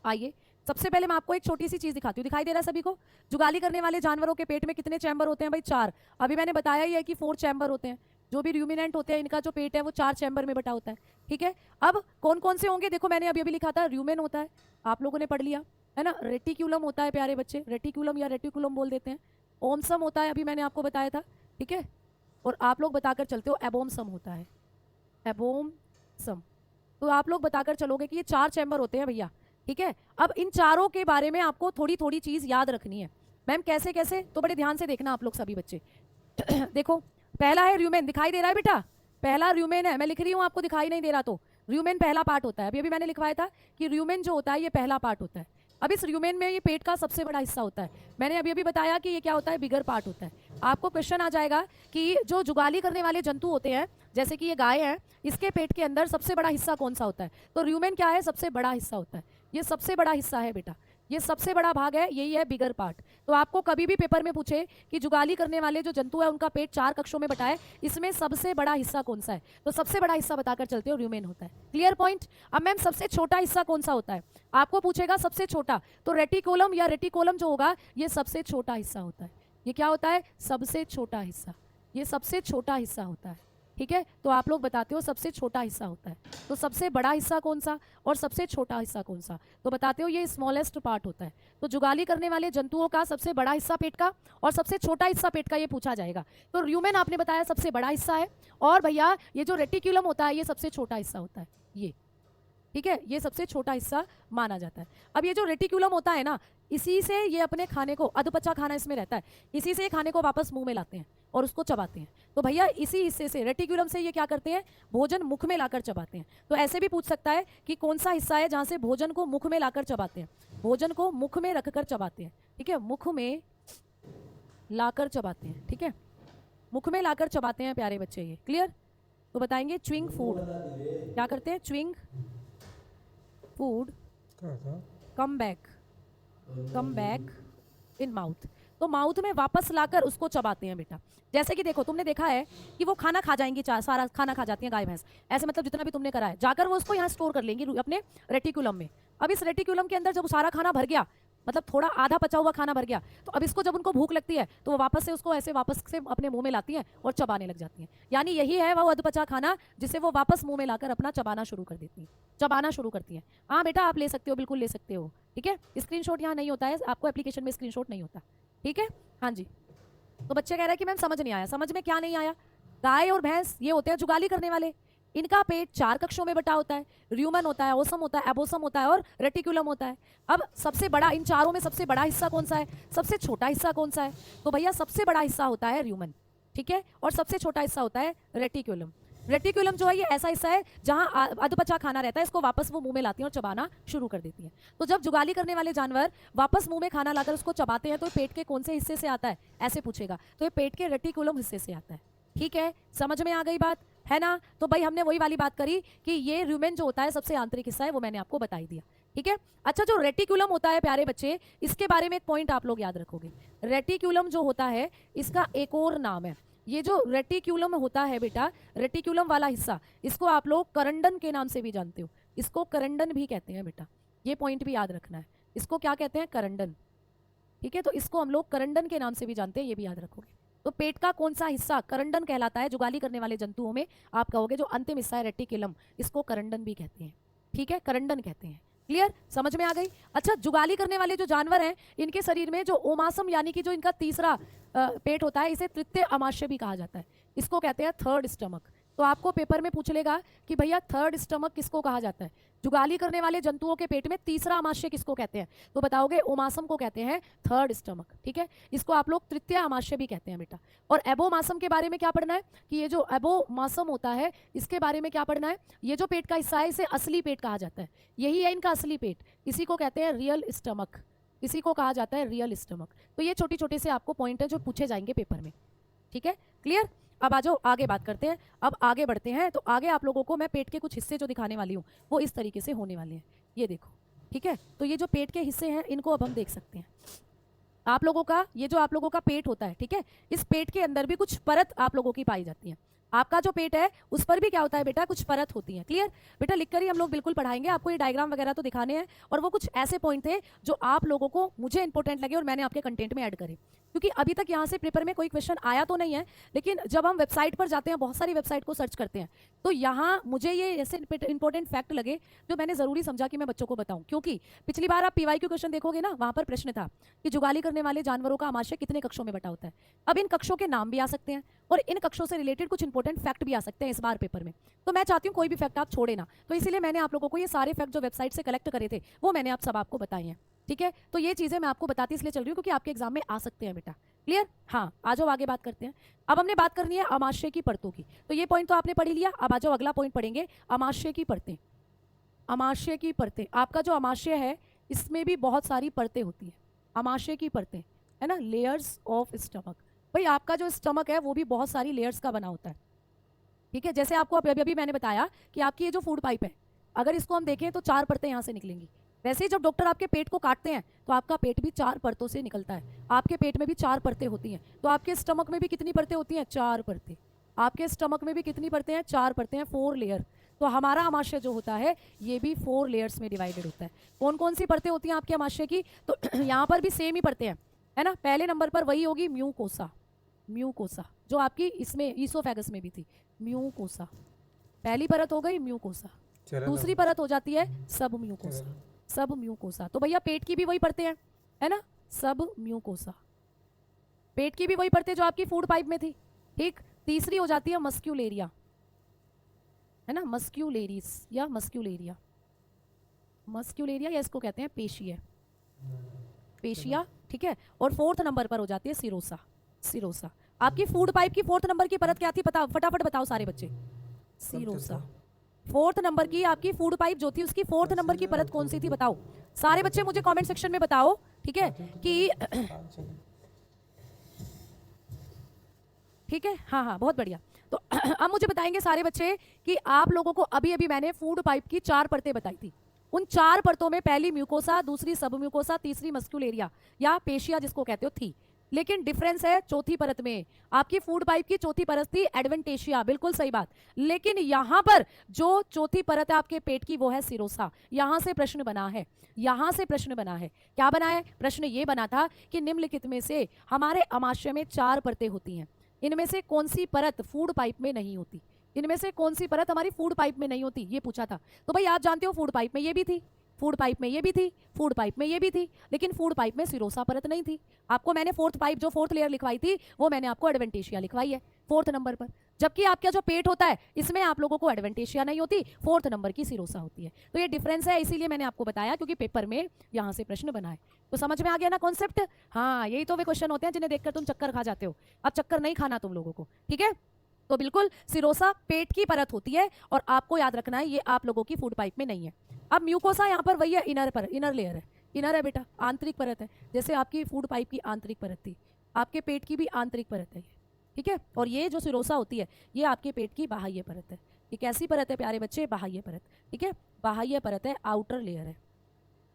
आइए सबसे पहले मैं आपको एक छोटी सी चीज दिखाती हूँ। दिखाई दे रहा है सभी को? जुगाली करने वाले जानवरों के पेट में कितने चैम्बर होते हैं भाई? 4। अभी मैंने बताया ही है कि 4 चैम्बर होते हैं। जो भी र्यूमिनेंट होते हैं इनका जो पेट है वो 4 चैम्बर में बटा होता है, ठीक है। अब कौन कौन से होंगे, देखो मैंने अभी अभी लिखा था र्यूमेन होता है, आप लोगों ने पढ़ लिया है ना। रेटिक्यूलम होता है प्यारे बच्चे, रेटिक्यूलम या रेटिकुलम बोल देते हैं। ओमसम होता है, अभी मैंने आपको बताया था, ठीक है। और आप लोग बताकर चलते हो एबोमसम होता है, एबोमसम। तो आप लोग बताकर चलोगे कि ये 4 चैम्बर होते हैं भैया, ठीक है। अब इन चारों के बारे में आपको थोड़ी थोड़ी चीज याद रखनी है। मैम कैसे कैसे, तो बड़े ध्यान से देखना आप लोग सभी बच्चे। देखो पहला है र्यूमेन, दिखाई दे रहा है बेटा? पहला र्यूमेन है, मैं लिख रही हूँ आपको दिखाई नहीं दे रहा तो। र्यूमेन पहला पार्ट होता है, अभी अभी मैंने लिखवाया था कि र्यूमेन जो होता है ये पहला पार्ट होता है। अब इस र्यूमेन में ये पेट का सबसे बड़ा हिस्सा होता है। मैंने अभी अभी बताया कि ये क्या होता है, बिगर पार्ट होता है। आपको क्वेश्चन आ जाएगा कि जो जुगाली करने वाले जंतु होते हैं जैसे कि ये गाय है, इसके पेट के अंदर सबसे बड़ा हिस्सा कौन सा होता है? तो र्यूमेन क्या है, सबसे बड़ा हिस्सा होता है। ये सबसे बड़ा हिस्सा है बेटा, ये सबसे बड़ा भाग है, यही है बिगर पार्ट। तो आपको कभी भी पेपर में पूछे कि जुगाली करने वाले जो जंतु है उनका पेट 4 कक्षों में बटा है, इसमें सबसे बड़ा हिस्सा कौन सा है, तो सबसे बड़ा हिस्सा बताकर चलते हो र्यूमेन होता है। Clear point. अब मैम सबसे छोटा हिस्सा कौन सा होता है, आपको पूछेगा सबसे छोटा, तो रेटिकोलम या रेटिकोलम जो होगा ये सबसे छोटा हिस्सा होता है। ये क्या होता है, सबसे छोटा हिस्सा, ये सबसे छोटा हिस्सा होता है, ठीक है। तो आप लोग बताते हो सबसे छोटा हिस्सा होता है, तो सबसे बड़ा हिस्सा कौन सा और सबसे छोटा हिस्सा कौन सा, तो बताते हो ये स्मॉलेस्ट पार्ट होता है। तो जुगाली करने वाले जंतुओं का सबसे बड़ा हिस्सा पेट का और सबसे छोटा हिस्सा पेट का ये पूछा जाएगा। तो र्यूमेन आपने बताया सबसे बड़ा हिस्सा है, और भैया ये जो रेटिक्यूलम होता है ये सबसे छोटा हिस्सा होता है, ये ठीक है, ये सबसे छोटा हिस्सा माना जाता है। अब ये जो रेटिक्यूलम होता है ना, इसी से ये अपने खाने को, अधपचा खाना इसमें रहता है, इसी से खाने को वापस मुंह में लाते हैं और उसको चबाते हैं। तो भैया इसी हिस्से से, रेटिक्यूलम से ये क्या करते हैं, भोजन मुख में लाकर चबाते हैं। तो ऐसे भी पूछ सकता है कि कौन सा हिस्सा है जहाँ से भोजन को मुख में लाकर चबाते हैं, भोजन को मुख में रखकर चबाते हैं, ठीक है, मुख में लाकर चबाते हैं, ठीक है, मुख में लाकर चबाते हैं प्यारे बच्चे, ये क्लियर। तो बताएंगे च्विंग फूड, क्या करते हैं, chewing food come back in mouth. तो माउथ में वापस लाकर उसको चबाते हैं बेटा। जैसे कि देखो तुमने देखा है कि वो खाना खा जाएंगी, सारा खाना खा जाती हैं गाय भैंस, ऐसे मतलब जितना भी तुमने करा है, जाकर वो उसको यहाँ स्टोर कर लेंगी अपने रेटिकुलम में। अब इस रेटिकुलम के अंदर जब सारा खाना भर गया, मतलब थोड़ा आधा पचा हुआ खाना भर गया, तो अब इसको जब उनको भूख लगती है तो वो वापस से उसको ऐसे वापस से अपने मुंह में लाती हैं और चबाने लग जाती हैं। यानी यही है वो अधपचा खाना जिसे वो वापस मुंह में लाकर अपना चबाना शुरू कर देती हैं, चबाना शुरू करती हैं। हाँ बेटा आप ले सकते हो, बिल्कुल ले सकते हो, ठीक है। स्क्रीनशॉट यहाँ नहीं होता है, आपको एप्लीकेशन में स्क्रीनशॉट नहीं होता, ठीक है। हाँ जी। तो बच्चे कह रहे हैं कि मैम समझ नहीं आया, समझ में क्या नहीं आया? गाय और भैंस ये होते हैं जुगाली करने वाले, इनका पेट 4 कक्षों में बटा होता है, र्यूमन होता है, ओसम होता है, एबोसम होता है और रेटिकुलम होता है। अब सबसे बड़ा, इन चारों में सबसे बड़ा हिस्सा कौन सा है, सबसे छोटा हिस्सा कौन सा है, तो भैया सबसे बड़ा हिस्सा होता है र्यूमन, ठीक है, और सबसे छोटा हिस्सा होता है रेटिकुलम। रेटिकुलम जो है ये ऐसा हिस्सा है जहां अधपचा खाना रहता है, इसको वापस वो मुंह में लाती हैं और चबाना शुरू कर देती हैं। तो जब जुगाली करने वाले जानवर वापस मुंह में खाना लाकर उसको चबाते हैं तो पेट के कौन से हिस्से से आता है, ऐसे पूछेगा, तो ये पेट के रेटिकुलम हिस्से से आता है, ठीक है। समझ में आ गई बात है ना? तो भाई हमने वही वाली बात करी कि ये र्यूमेन जो होता है सबसे आंतरिक हिस्सा है, वो मैंने आपको बता ही दिया, ठीक है। अच्छा जो रेटिकुलम होता है प्यारे बच्चे, इसके बारे में एक पॉइंट आप लोग याद रखोगे। रेटिकुलम जो होता है इसका एक और नाम है, ये जो रेटिक्यूलम होता है बेटा, रेटिक्यूलम वाला हिस्सा, इसको आप लोग करंडन के नाम से भी जानते हो, इसको करंडन भी कहते हैं बेटा, ये पॉइंट भी याद रखना है। इसको क्या कहते हैं, करंडन, ठीक है। तो इसको हम लोग करंडन के नाम से भी जानते हैं, ये भी याद रखोगे, तो पेट का कौन सा हिस्सा करंडन कहलाता है? जुगाली करने वाले जंतुओं में आप कहोगे जो अंतिम हिस्सा है रेटिकुलम, इसको करंडन भी कहते हैं। ठीक है, करंडन कहते हैं। क्लियर, समझ में आ गई? अच्छा, जुगाली करने वाले जो जानवर हैं इनके शरीर में जो ओमासम यानी कि जो इनका तीसरा पेट होता है, इसे तृतीय अमाशय भी कहा जाता है। इसको कहते हैं थर्ड स्टमक। तो आपको पेपर में पूछ लेगा कि भैया थर्ड स्टमक किसको कहा जाता है? जुगाली करने वाले जंतुओं के पेट में तीसरा अमाशय किसको कहते हैं? तो बताओगे ओमासम को कहते हैं थर्ड स्टमक। ठीक है, इसको आप लोग तृतीय अमाशय भी कहते हैं बेटा। और एबोमासम के बारे में क्या पढ़ना है कि ये जो एबोमासम होता है इसके बारे में क्या पढ़ना है? ये जो पेट का हिस्सा है इसे असली पेट कहा जाता है। यही है इनका असली पेट, इसी को कहते हैं रियल स्टमक, इसी को कहा जाता है रियल स्टमक। तो ये छोटी छोटी से आपको पॉइंट है जो पूछे जाएंगे पेपर में। ठीक है, क्लियर? अब आ जाओ आगे बात करते हैं। अब आगे बढ़ते हैं। तो आगे आप लोगों को मैं पेट के कुछ हिस्से जो दिखाने वाली हूँ वो इस तरीके से होने वाले हैं। ये देखो, ठीक है। तो ये जो पेट के हिस्से हैं इनको अब हम देख सकते हैं। आप लोगों का ये जो आप लोगों का पेट होता है, ठीक है, इस पेट के अंदर भी कुछ परत आप लोगों की पाई जाती है। आपका जो पेट है उस पर भी क्या होता है बेटा? कुछ परत होती है। क्लियर बेटा, लिखकर ही हम लोग बिल्कुल पढ़ाएंगे आपको। ये डायग्राम वगैरह तो दिखाने हैं और वो कुछ ऐसे पॉइंट थे जो आप लोगों को मुझे इंपॉर्टेंट लगे और मैंने आपके कंटेंट में ऐड करे, क्योंकि अभी तक यहाँ से पेपर में कोई क्वेश्चन आया तो नहीं है, लेकिन जब हम वेबसाइट पर जाते हैं, बहुत सारी वेबसाइट को सर्च करते हैं, तो यहाँ मुझे ये ऐसे इंपॉर्टेंट फैक्ट लगे जो मैंने जरूरी समझा कि मैं बच्चों को बताऊं। क्योंकि पिछली बार आप पीवाईक्यू क्वेश्चन देखोगे ना, वहां पर प्रश्न था कि जुगाली करने वाले जानवरों का आमाशय कितने कक्षों में बटा होता है। अब इन कक्षों के नाम भी आ सकते हैं और इन कक्षों से रिलेटेड कुछ इंपॉर्टेंट फैक्ट भी आ सकते हैं इस बार पेपर में। तो मैं चाहती हूँ कोई भी फैक्ट आप छोड़े ना, तो इसीलिए मैंने आप लोगों को ये सारे फैक्ट जो वेबसाइट से कलेक्ट करे थे वो मैंने आप सब आपको बताए हैं। ठीक है, तो ये चीजें मैं आपको बताती इसलिए चल रही हूँ क्योंकि आपके एग्जाम में आ सकते हैं बेटा। क्लियर? हाँ, आ जाओ आगे बात करते हैं। अब हमने बात करनी है अमाशय की परतों की। तो ये पॉइंट तो आपने पढ़ लिया। अब आ जाओ अगला पॉइंट पढ़ेंगे, अमाशय की परतें। अमाशय की परतें, आपका जो अमाशय है इसमें भी बहुत सारी परतें होती हैं। अमाशय की परतें है ना, लेयर्स ऑफ स्टमक। भाई आपका जो स्टमक है वो भी बहुत सारी लेयर्स का बना होता है। ठीक है, जैसे आपको अभी मैंने बताया कि आपकी ये जो फूड पाइप है, अगर इसको हम देखें तो 4 परतें यहाँ से निकलेंगी। वैसे ही जब डॉक्टर आपके पेट को काटते हैं तो आपका पेट भी 4 परतों से निकलता है। आपके पेट में भी 4 परतें होती हैं। तो आपके स्टमक में भी कितनी परतें होती हैं? 4 परतें। आपके स्टमक में भी कितनी परतें हैं? 4 परतें हैं, 4 लेयर। तो हमारा अमाशय जो होता है ये भी 4 लेयर्स में डिवाइडेड होता है। कौन कौन सी परतें होती हैं आपके अमाशय की? तो यहाँ पर भी सेम ही परतें हैं, है ना। पहले नंबर पर वही होगी म्यूकोसा, म्यूकोसा जो आपकी इसमें ईसोफेगस में भी थी। म्यूकोसा पहली परत हो गई, म्यूकोसा। दूसरी परत हो जाती है सब म्यूकोसा, सब म्यूकोसा। तो भैया पेट की भी वही परतें हैं, है ना, सब म्यूकोसा। पेट की भी वही परतें जो आपकी फूड पाइप में थी। ठीक, तीसरी हो जाती है मस्क्यूलेरिया, है ना, मस्क्यूलेरिस या मस्क्यूलेरिया, मस्क्यूलेरिया या इसको कहते हैं पेशिया, पेशिया। ठीक है, और 4th नंबर पर हो जाती है सिरोसा, सिरोसा। आपकी फूड पाइप की 4th नंबर की परत क्या थी? पता फटाफट बताओ सारे बच्चे। सिरोसा। 4th नंबर की आपकी फूड पाइप जो थी उसकी 4th नंबर की परत कौन सी थी? बताओ सारे बच्चे, मुझे कमेंट सेक्शन में बताओ। ठीक है कि ठीक है, हाँ हाँ, बहुत बढ़िया। तो अब मुझे बताएंगे सारे बच्चे कि आप लोगों को अभी अभी मैंने फूड पाइप की 4 परतें बताई थी। उन 4 परतों में पहली म्यूकोसा, दूसरी सब म्यूकोसा, तीसरी मस्क्यूलेरिया या पेशिया जिसको कहते हो थी। लेकिन डिफरेंस है चौथी परत में। आपकी फूड पाइप की चौथी परत थी एडवेंटेशिया, बिल्कुल सही बात। लेकिन यहां पर जो चौथी परत है आपके पेट की वो है सिरोसा। यहां से प्रश्न बना है, यहां से प्रश्न बना है। क्या बना है? प्रश्न ये बना था कि निम्नलिखित में से हमारे अमाशय में 4 परतें होती हैं, इनमें से कौन सी परत फूड पाइप में नहीं होती? इनमें से कौन सी परत हमारी फूड पाइप में नहीं होती, ये पूछा था। तो भाई आप जानते हो फूड पाइप में ये भी थी, फूड पाइप में ये भी थी, फूड पाइप में ये भी थी, लेकिन फूड पाइप में सिरोसा परत नहीं थी। आपको मैंने 4th पाइप जो 4th लेयर लिखवाई थी वो मैंने आपको एडवेंटेशिया लिखवाई है 4th नंबर पर। जबकि आपका जो पेट होता है इसमें आप लोगों को एडवेंटेशिया नहीं होती, 4th नंबर की सिरोसा होती है। तो ये डिफरेंस है, इसीलिए मैंने आपको बताया क्योंकि पेपर में यहाँ से प्रश्न बना है। तो समझ में आ गया ना कॉन्सेप्ट? हाँ, यही तो वे क्वेश्चन होते हैं जिन्हें देखकर तुम चक्कर खा जाते हो। अब चक्कर नहीं खाना तुम लोगों को, ठीक है। तो बिल्कुल सिरोसा पेट की परत होती है और आपको याद रखना है ये आप लोगों की फूड पाइप में नहीं है। अब म्यूकोसा यहाँ पर वही है, इनर पर, इनर लेयर है, इनर है बेटा, आंतरिक परत है। जैसे आपकी फूड पाइप की आंतरिक परत थी, आपके पेट की भी आंतरिक परत है, ठीक है। और ये जो सिरोसा होती है ये आपके पेट की बाह्य परत है। ये कैसी परत है प्यारे बच्चे? बाह्य परत, ठीक है, बाह्य परत है, आउटर लेयर है।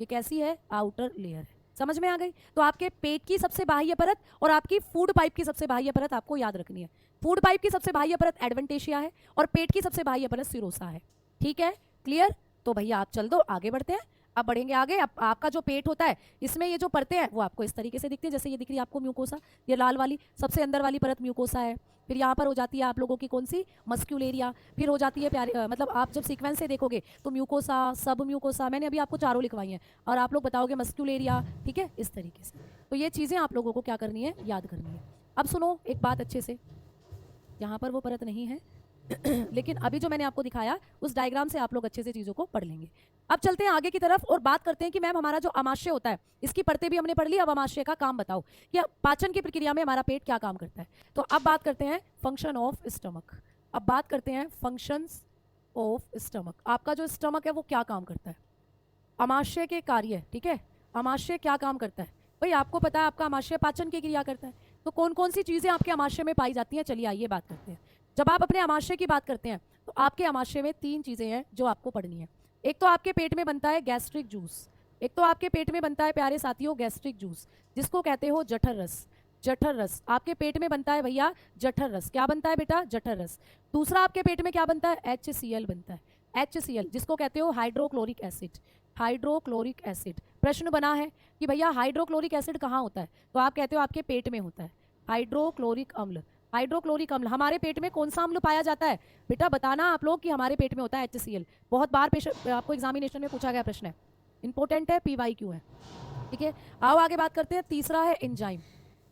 ये कैसी है? आउटर लेयर है। समझ में आ गई? तो आपके पेट की सबसे बाह्य परत और आपकी फूड पाइप की सबसे बाह्य परत आपको याद रखनी है। फूड पाइप की सबसे बाह्य परत एडवेंटेशिया है और पेट की सबसे बाह्य परत सिरोसा है। ठीक है, क्लियर? तो भैया आप चल दो, आगे बढ़ते हैं। अब बढ़ेंगे आगे। अब आपका जो पेट होता है इसमें ये जो परतें हैं वो आपको इस तरीके से दिखती है, जैसे ये दिख रही है आपको म्यूकोसा, ये लाल वाली सबसे अंदर वाली परत म्यूकोसा है। फिर यहाँ पर हो जाती है आप लोगों की कौन सी, मस्क्यूलेरिया। फिर हो जाती है प्यारे मतलब आप जब सीक्वेंस से देखोगे तो म्यूकोसा, सब म्यूकोसा, मैंने अभी आपको चारों लिखवाई हैं और आप लोग बताओगे मस्क्यूलेरिया, ठीक है, इस तरीके से। तो ये चीज़ें आप लोगों को क्या करनी है, याद करनी है। अब सुनो एक बात अच्छे से, यहाँ पर वो परत नहीं है लेकिन अभी जो मैंने आपको दिखाया उस डायग्राम से आप लोग अच्छे से चीज़ों को पढ़ लेंगे। अब चलते हैं आगे की तरफ और बात करते हैं कि मैम हमारा जो अमाशय होता है इसकी परतें भी हमने पढ़ ली, अब अमाशय का काम बताओ कि पाचन की प्रक्रिया में हमारा पेट क्या काम करता है। तो अब बात करते हैं फंक्शन ऑफ स्टमक। अब बात करते हैं फंक्शंस ऑफ स्टमक। आपका जो स्टमक है वो क्या काम करता है, अमाशय के कार्य, ठीक है। अमाशय क्या काम करता है भाई, आपको पता है आपका अमाशय पाचन की क्रिया करता है। तो कौन कौन सी चीज़ें आपके अमाशय में पाई जाती हैं, चलिए आइए बात करते हैं। जब आप अपने अमाशय की बात करते हैं तो आपके अमाशय में 3 चीज़ें हैं जो आपको पढ़नी है। एक तो आपके पेट में बनता है गैस्ट्रिक जूस, एक तो आपके पेट में बनता है प्यारे साथियों गैस्ट्रिक जूस जिसको कहते हो जठर रस। जठर रस आपके पेट में बनता है भैया, जठर रस। क्या बनता है बेटा, जठर रस। दूसरा आपके पेट में क्या बनता है, HCl बनता है। HCl जिसको कहते हो हाइड्रोक्लोरिक एसिड। Hydrochloric acid. प्रश्न बना है कि भैया हाइड्रोक्लोरिक एसिड कहाँ होता है, तो आप कहते हो आपके पेट में होता है। हाइड्रोक्लोरिक अम्ल, हाइड्रोक्लोरिक अम्ल हमारे पेट में कौन सा अम्ल पाया जाता है बेटा, बताना आप लोग कि हमारे पेट में होता है HCl। बहुत बार आपको एग्जामिनेशन में पूछा गया प्रश्न है, इंपॉर्टेंट है, PYQ है, ठीक है। आओ आगे बात करते हैं। तीसरा है एंजाइम।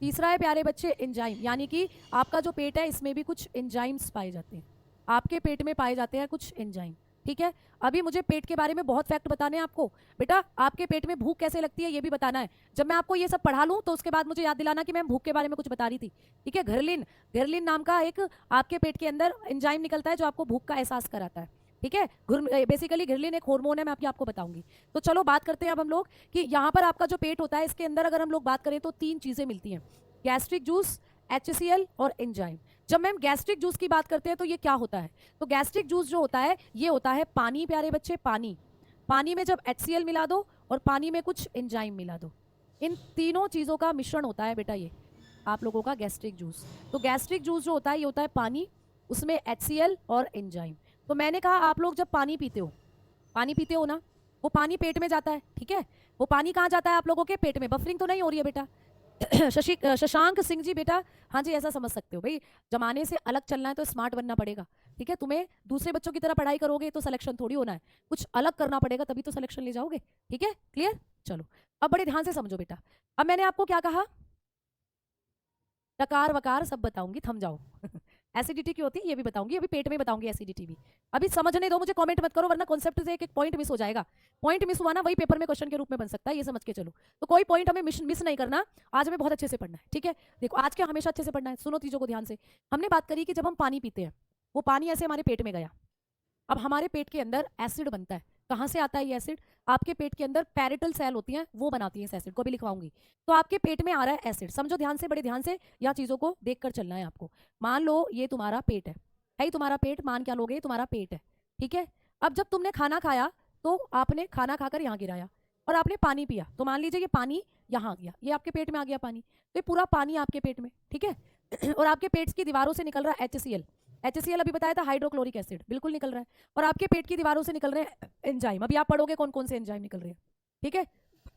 तीसरा है प्यारे बच्चे एंजाइम, यानी कि आपका जो पेट है इसमें भी कुछ एंजाइम्स पाए जाते हैं। आपके पेट में पाए जाते हैं कुछ एंजाइम, ठीक है। अभी मुझे पेट के बारे में बहुत फैक्ट बताने हैं आपको। बेटा आपके पेट में भूख कैसे लगती है ये भी बताना है। जब मैं आपको ये सब पढ़ा लूँ तो उसके बाद मुझे याद दिलाना कि मैं भूख के बारे में कुछ बता रही थी, ठीक है। घर्लिन, घर्लिन नाम का एक आपके पेट के अंदर एंजाइम निकलता है जो आपको भूख का एहसास कराता है, ठीक है। बेसिकली घर्लिन एक हार्मोन है, मैं आपको बताऊंगी। तो चलो बात करते हैं अब हम लोग कि यहाँ पर आपका जो पेट होता है इसके अंदर अगर हम लोग बात करें तो 3 चीज़ें मिलती हैं, गैस्ट्रिक जूस, HCl और एंजाइम। जब मैम गैस्ट्रिक जूस की बात करते हैं तो ये क्या होता है, तो गैस्ट्रिक जूस जो होता है ये होता है पानी प्यारे बच्चे, पानी। पानी में जब HCl मिला दो और पानी में कुछ एंजाइम मिला दो, इन तीनों चीज़ों का मिश्रण होता है बेटा ये आप लोगों का गैस्ट्रिक जूस। तो गैस्ट्रिक जूस जो होता है ये होता है पानी, उसमें HCl और एंजाइम। तो मैंने कहा आप लोग जब पानी पीते हो, पानी पीते हो ना, वो पानी पेट में जाता है, ठीक है। वो पानी कहाँ जाता है आप लोगों के पेट में, बफरिंग तो नहीं हो रही है बेटा शशांक सिंह जी बेटा, हाँ जी ऐसा समझ सकते हो भाई, जमाने से अलग चलना है तो स्मार्ट बनना पड़ेगा, ठीक है। तुम्हें दूसरे बच्चों की तरह पढ़ाई करोगे तो सिलेक्शन थोड़ी होना है, कुछ अलग करना पड़ेगा तभी तो सिलेक्शन ले जाओगे, ठीक है, क्लियर। चलो अब बड़े ध्यान से समझो बेटा। अब मैंने आपको क्या कहा, टकार वकार सब बताऊंगी, थम जाओ एसिडिटी की होती है ये भी बताऊंगी, अभी पेट में बताऊंगी एसिडिटी भी। अभी समझने दो मुझे, कमेंट मत करो वरना कॉन्सेप्ट से एक एक पॉइंट मिस हो जाएगा। पॉइंट मिस हुआ ना वही पेपर में क्वेश्चन के रूप में बन सकता है, ये समझ के चलो। तो कोई पॉइंट हमें मिस नहीं करना, आज हमें बहुत अच्छे से पढ़ना है, ठीक है। देखो आज के हमेशा अच्छे से पढ़ना है, सुनो चीज़ों को ध्यान से। हमने बात करी कि जब हम पानी पीते हैं वो पानी ऐसे हमारे पेट में गया, अब हमारे पेट के अंदर एसिड बनता है। कहाँ से आता है ये एसिड, आपके पेट के अंदर पैरेटल सेल होती हैं वो बनाती हैं इस एसिड को, भी लिखवाऊंगी। तो आपके पेट में आ रहा है एसिड, समझो ध्यान से, बड़े ध्यान से यहाँ चीज़ों को देख कर चलना है आपको। मान लो ये तुम्हारा पेट है ही तुम्हारा पेट, मान क्या लोगे, तुम्हारा पेट है, ठीक है। अब जब तुमने खाना खाया तो आपने खाना खाकर यहाँ गिराया और आपने पानी पिया, तो मान लीजिए ये पानी यहाँ आ गया, ये आपके पेट में आ गया पानी, तो ये पूरा पानी आपके पेट में, ठीक है और आपके पेट की दीवारों से निकल रहा है HCl। HCl अभी बताया था हाइड्रोक्लोरिक एसिड, बिल्कुल निकल रहा है। और आपके पेट की दीवारों से निकल रहे हैं एंजाइम। अभी आप पढ़ोगे कौन कौन से एंजाइम निकल रहे हैं, ठीक है,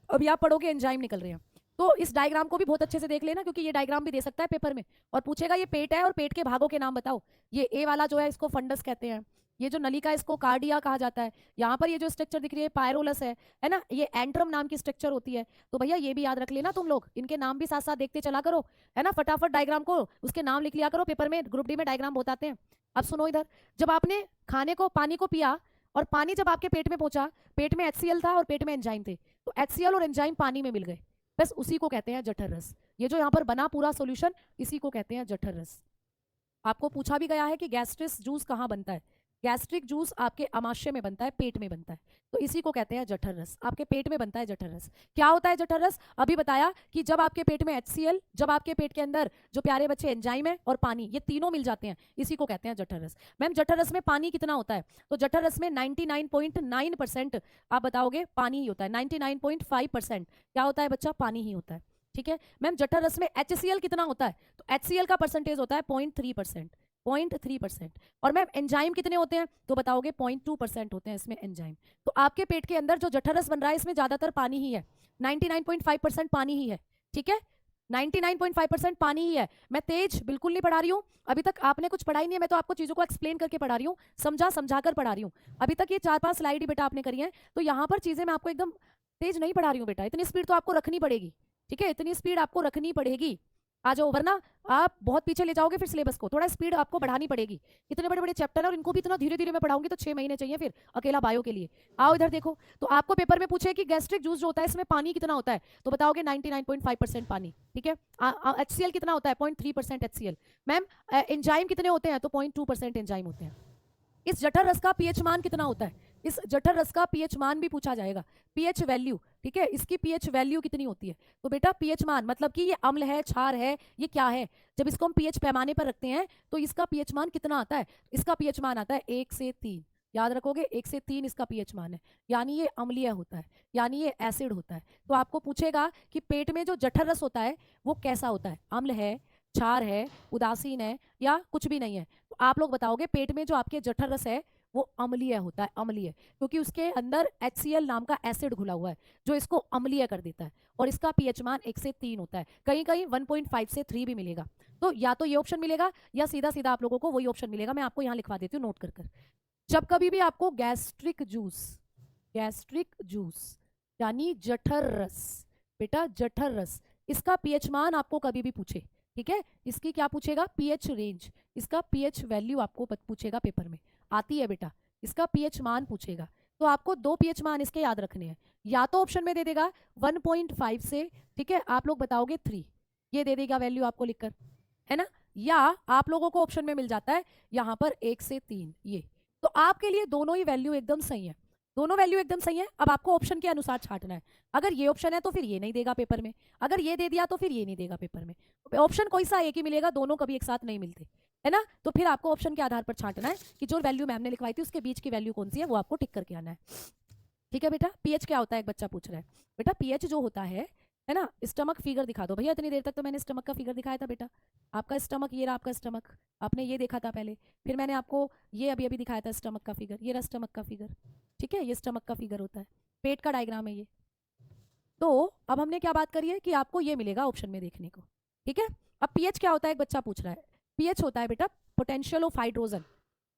अभी आप पढ़ोगे एंजाइम निकल रहे हैं। तो इस डायग्राम को भी बहुत अच्छे से देख लेना क्योंकि ये डायग्राम भी दे सकता है पेपर में और पूछेगा ये पेट है और पेट के भागों के नाम बताओ। ये ए वाला जो है इसको फंडस कहते हैं, ये जो नलिका इसको कार्डिया कहा जाता है, यहाँ पर ये जो स्ट्रक्चर दिख रही है पायरोलस है ना, ये एंट्रम नाम की स्ट्रक्चर होती है। तो भैया ये भी याद रख लेना तुम लोग, इनके नाम भी साथ साथ देखते चला करो, है ना, फटाफट डायग्राम को उसके नाम लिख लिया करो, पेपर में ग्रुप डी में डायग्राम बहुत आते हैं। अब सुनो इधर, जब आपने खाने को पानी को पिया और पानी जब आपके पेट में पहुंचा, पेट में HCl था और पेट में एंजाइम थे, तो HCl और एंजाइम पानी में मिल गए, बस उसी को कहते हैं जठर रस। ये जो यहाँ पर बना पूरा सॉल्यूशन इसी को कहते हैं जठर रस। आपको पूछा भी गया है कि गैस्ट्रिक जूस कहाँ बनता है, गैस्ट्रिक जूस आपके अमाशय में बनता है, पेट में बनता है, तो इसी को कहते हैं जठर रस। आपके पेट में बनता है जठर रस। क्या होता है जठर रस, अभी बताया कि जब आपके पेट में HCl, जब आपके पेट के अंदर जो प्यारे बच्चे एंजाइम है और पानी, ये तीनों मिल जाते हैं, इसी को कहते हैं जठर रस। मैम जठर रस में पानी कितना होता है, तो जठर रस में 99.9% आप बताओगे पानी ही होता है, 99.5% क्या होता है बच्चा, पानी ही होता है, ठीक है। मैम जठर रस में HCl कितना होता है, तो HCl का परसेंटेज होता है 0.3%। 0.3%। और मैम एंजाइम कितने होते हैं, तो बताओगे 0.2% होते हैं इसमें एंजाइम। तो आपके पेट के अंदर जो जठररस बन रहा है इसमें ज्यादातर पानी ही है, 99.5% पानी ही है, ठीक है, 99.5% पानी ही है। मैं तेज बिल्कुल नहीं पढ़ा रही हूँ, अभी तक आपने कुछ पढ़ा ही नहीं है, मैं तो आपको चीजों को एक्सप्लेन करके पढ़ा रही हूँ, समझा कर पढ़ा रही हूँ। अभी तक ये 4-5 स्लाइड ही बेटा आपने करी है, तो यहाँ पर चीजें मैं आपको एकदम तेज नहीं पढ़ा रही हूँ बेटा, इतनी स्पीड तो आपको रखनी पड़ेगी, ठीक है, इतनी स्पीड आपको रखनी पड़ेगी। आ जाओ, वरना आप बहुत पीछे ले जाओगे फिर सिलेबस को, थोड़ा स्पीड आपको बढ़ानी पड़ेगी। इतने बड़े बड़े चैप्टर है और इनको भी इतना धीरे धीरे मैं पढ़ाऊंगी तो 6 महीने चाहिए फिर अकेला बायो के लिए। आओ इधर देखो, तो आपको पेपर में पूछे कि गैस्ट्रिक जूस जो होता है इसमें पानी कितना होता है, तो बताओगे 99.5% पानी, ठीक है। HCl कितना होता है, 0.3% HCl। मैम एंजाइम कितने होते हैं, तो 0.2% एंजाइम होते हैं। इस जठर रस का पीएच मान कितना होता है, इस जठर रस का पीएच मान भी पूछा जाएगा, पीएच वैल्यू, ठीक है, इसकी पीएच वैल्यू कितनी होती है। तो बेटा पीएच मान मतलब कि ये अम्ल है, क्षार है, ये क्या है, जब इसको हम पीएच पैमाने पर रखते हैं तो इसका पीएच मान कितना आता है, इसका पीएच मान आता है 1 से 3, याद रखोगे 1 से 3 इसका पीएच मान है, यानी ये अम्लीय होता है, यानी ये एसिड होता है। तो आपको पूछेगा कि पेट में जो जठर रस होता है वो कैसा होता है, अम्ल है, क्षार है, उदासीन है, या कुछ भी नहीं है। तो आप लोग बताओगे पेट में जो आपके जठर रस है वो अम्लीय होता है, अम्लीय, क्योंकि उसके अंदर HCl नाम का एसिड घुला हुआ है जो इसको अम्लीय कर देता है, और इसका पीएच मान 1 से 3 होता है, कहीं कहीं 1.5 से 3 भी मिलेगा। तो या तो ये ऑप्शन मिलेगा या सीधा सीधा आप लोगों को वही ऑप्शन मिलेगा, मैं आपको यहाँ लिखवा देती हूँ नोट कर कर। जब कभी भी आपको गैस्ट्रिक जूस यानी जठर रस, बेटा जठर रस, इसका पीएच मान आपको कभी भी पूछे, ठीक है, इसकी क्या पूछेगा, पीएच रेंज, इसका पीएच वैल्यू आपको पूछेगा पेपर में, आती है बेटा, इसका पीएच मान पूछेगा। तो आपको 2 पीएच मान इसके याद रखने हैं, या तो ऑप्शन में दे देगा 1.5 से, ठीक है, आप लोग बताओगे 3, ये दे देगा वैल्यू आपको लिखकर, है ना, या आप लोगों को ऑप्शन में मिल जाता है यहाँ पर 1 से 3 ये। तो आपके लिए दोनों ही वैल्यू एकदम सही है, दोनों वैल्यू एकदम सही है। अब आपको ऑप्शन के अनुसार छांटना है, अगर ये ऑप्शन है तो फिर ये नहीं देगा पेपर में, अगर ये दे दिया तो फिर ये नहीं देगा पेपर में, ऑप्शन कोई सा एक ही मिलेगा, दोनों कभी एक साथ नहीं मिलते, है ना। तो फिर आपको ऑप्शन के आधार पर छांटना है कि जो वैल्यू मैम ने लिखवाई थी उसके बीच की वैल्यू कौन सी है वो आपको टिक करके आना है, ठीक है बेटा। पीएच क्या होता है, एक बच्चा पूछ रहा है, बेटा पीएच जो होता है ना, स्टमक फिगर दिखा दो भैया, इतनी देर तक तो मैंने स्टमक का फिगर दिखाया था बेटा, आपका स्टमक ये रहा, आपका स्टमक आपने ये देखा था पहले, फिर मैंने आपको ये अभी अभी दिखाया था स्टमक का फिगर, ये रहा स्टमक का फिगर, ठीक है, ये स्टमक का फिगर होता है, पेट का डायग्राम है ये। तो अब हमने क्या बात करी है कि आपको ये मिलेगा ऑप्शन में देखने को, ठीक है। अब पीएच क्या होता है, एक बच्चा पूछ रहा है, पीएच होता है बेटा पोटेंशियल ऑफ हाइड्रोजन।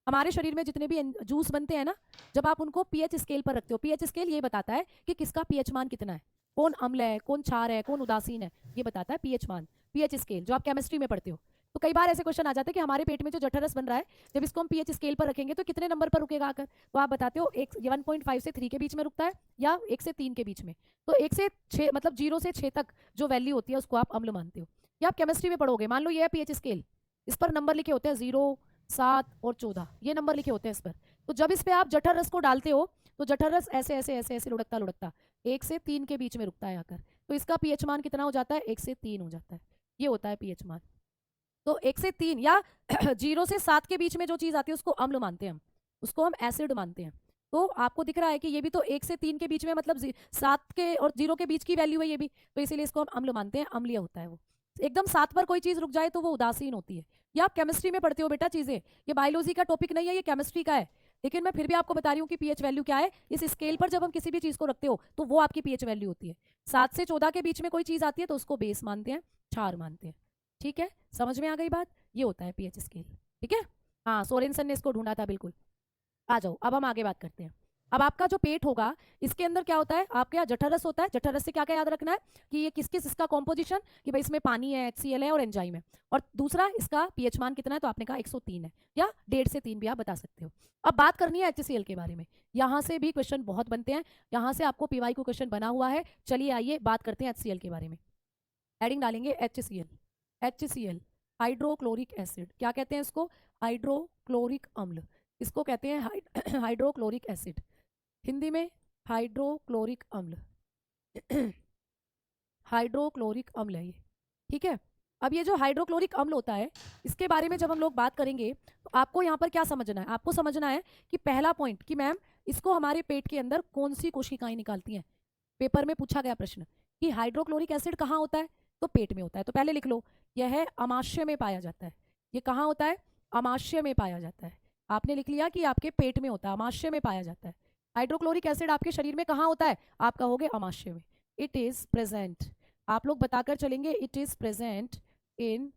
हमारे शरीर में जितने भी जूस बनते हैं ना, जब आप उनको पीएच स्केल पर रखते हो, पीएच स्केल ये बताता है कि किसका पीएच मान कितना है, कौन अम्ल है, कौन क्षार है, कौन उदासीन है, ये बताता है पीएच मान, पीएच स्केल जो आप केमिस्ट्री में पढ़ते हो। तो कई बार ऐसे क्वेश्चन आ जाते हैं कि हमारे पेट में जो जठरस बन रहा है जब इसको हम पीएच स्केल पर रखेंगे तो कितने नंबर पर रुकेगा आकर, तो आप बताते हो 1.5 से 3 के बीच में रुकता है या 1 से 3 के बीच में। तो 1 से 6 मतलब 0 से 6 तक जो वैल्यू होती है उसको आप अम्ल मानते हो, या आप केमिस्ट्री में पढ़ोगे, मान लो ये है पीएच स्केल, इस पर नंबर लिखे होते हैं 0, 7 और 14, ये नंबर लिखे होते हैं इस पर। तो जब इस पे आप जठर रस को डालते हो तो जठर रस ऐसे ऐसे ऐसे ऐसे लुढ़कता लुढ़कता 1 से 3 के बीच में रुकता है आकर, तो इसका पीएच मान कितना हो जाता है, 1 से 3 हो जाता है, ये होता है पीएच मान। तो 1 से 3 या 0 से 7 के बीच में जो चीज आती है उसको अम्ल मानते हैं हम, उसको हम एसिड मानते हैं। तो आपको दिख रहा है कि ये भी तो 1 से 3 के बीच में मतलब 7 के और 0 के बीच की वैल्यू है ये भी, तो इसीलिए इसको हम अम्ल मानते हैं, अम्लीय होता है वो। एकदम 7 पर कोई चीज रुक जाए तो वो उदासीन होती है। या आप केमिस्ट्री में पढ़ते हो बेटा चीजें, ये बायोलॉजी का टॉपिक नहीं है, ये केमिस्ट्री का है, लेकिन मैं फिर भी आपको बता रही हूँ कि पीएच वैल्यू क्या है। इस स्केल पर जब हम किसी भी चीज को रखते हो तो वो आपकी पीएच वैल्यू होती है। 7 से 14 के बीच में कोई चीज आती है तो उसको बेस मानते हैं, क्षार मानते हैं, ठीक है, समझ में आ गई बात, ये होता है पीएच स्केल, ठीक है। हाँ सोरेनसन ने इसको ढूंढा था बिल्कुल। आ जाओ अब हम आगे बात करते हैं। अब आपका जो पेट होगा इसके अंदर क्या होता है, आपके यहाँ जठरस होता है, जठरस से क्या क्या याद रखना है कि ये किस किस इसका कॉम्पोजिशन, कि भाई इसमें पानी है, HCl है और एंजाइम है, और दूसरा इसका पीएच मान कितना है, तो आपने कहा 103 है या 1.5 से 3 भी आप बता सकते हो। अब बात करनी है HCl के बारे में, यहाँ से भी क्वेश्चन बहुत बनते हैं, यहाँ से आपको PY को क्वेश्चन बना हुआ है। चलिए आइए बात करते हैं HCl के बारे में, हेडिंग डालेंगे HCl हाइड्रोक्लोरिक एसिड, क्या कहते हैं इसको, हाइड्रोक्लोरिक अम्ल, इसको कहते हैं हाइड्रोक्लोरिक एसिड, हिंदी में हाइड्रोक्लोरिक अम्ल हाइड्रोक्लोरिक अम्ल है ये, ठीक है। अब ये जो हाइड्रोक्लोरिक अम्ल होता है इसके बारे में जब हम लोग बात करेंगे तो आपको यहाँ पर क्या समझना है, आपको समझना है कि पहला पॉइंट कि मैम इसको हमारे पेट के अंदर कौन सी कोशिकाएं निकालती हैं। पेपर में पूछा गया प्रश्न कि हाइड्रोक्लोरिक एसिड कहाँ होता है, तो पेट में होता है, तो पहले लिख लो यह है अमाशय में पाया जाता है। ये कहाँ होता है, अमाशय में पाया जाता है। आपने लिख लिया कि आपके पेट में होता है, अमाशय में पाया जाता है। हाइड्रोक्लोरिक एसिड आपके शरीर में कहाँ होता है? आप कहोगे अमाशय में। इट इज प्रेजेंट, आप लोग बताकर चलेंगे, it is present in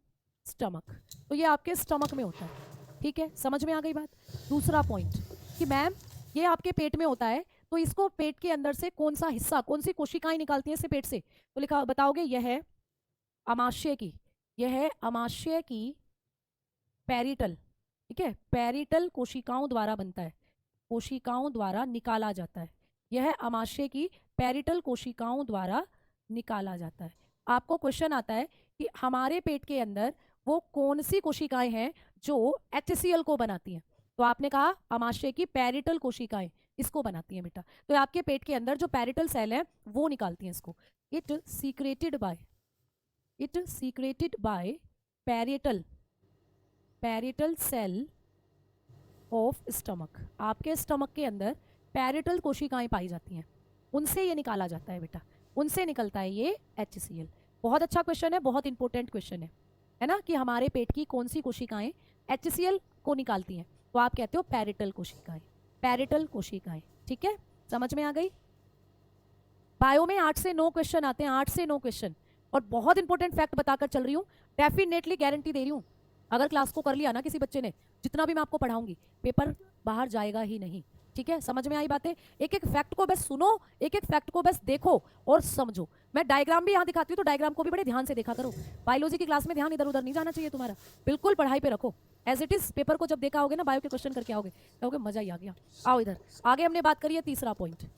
stomach. तो ये आपके स्टमक में होता है। ठीक है, समझ में आ गई बात। दूसरा पॉइंट कि मैम ये आपके पेट में होता है, तो इसको पेट के अंदर से कौन सा हिस्सा, कौन सी कोशिकाएं निकालती हैं इसे पेट से? तो लिखा बताओगे यह है अमाशय की, यह है अमाशय की पैरिटल। ठीक है, पैरिटल कोशिकाओं द्वारा बनता है, कोशिकाओं द्वारा निकाला जाता है। यह अमाशय की पैरिटल कोशिकाओं द्वारा निकाला जाता है। आपको क्वेश्चन आता है कि हमारे पेट के अंदर वो कौन सी कोशिकाएं हैं जो HCl को बनाती हैं? तो आपने कहा अमाशय की पैरिटल कोशिकाएं इसको बनाती हैं बेटा। तो आपके पेट के अंदर जो पैरिटल सेल है वो निकालती हैं इसको। It secreted by parietal cell of stomach. आपके स्टमक के अंदर पैरिटल कोशिकाएं पाई जाती हैं, उनसे ये निकाला जाता है बेटा, उनसे निकलता है ये HCl। बहुत अच्छा क्वेश्चन है, बहुत इंपॉर्टेंट क्वेश्चन है ना, कि हमारे पेट की कौन सी कोशिकाएं HCl को निकालती हैं? तो आप कहते हो पैरिटल कोशिकाएं, पैरिटल कोशिकाएं। ठीक है, समझ में आ गई। बायो में 8 से 9 क्वेश्चन आते हैं, 8 से 9 क्वेश्चन, और बहुत इंपॉर्टेंट फैक्ट बताकर चल रही हूँ, डेफिनेटली गारंटी दे रही हूँ। अगर क्लास को कर लिया ना किसी बच्चे ने, जितना भी मैं आपको पढ़ाऊंगी, पेपर बाहर जाएगा ही नहीं। ठीक है, समझ में आई बातें। एक एक फैक्ट को बस सुनो, एक एक फैक्ट को बस देखो और समझो। मैं डायग्राम भी यहाँ दिखाती हूँ, तो डायग्राम को भी बड़े ध्यान से देखा करो। बायोलॉजी की क्लास में ध्यान इधर उधर नहीं जाना चाहिए तुम्हारा, बिल्कुल पढ़ाई पे रखो। एज इट इज पेपर को जब देखा होगे ना, बायो के क्वेश्चन करके आओगे, कहोगे मजा ही आ गया। आओ इधर, आगे हमने बात करी है तीसरा पॉइंट।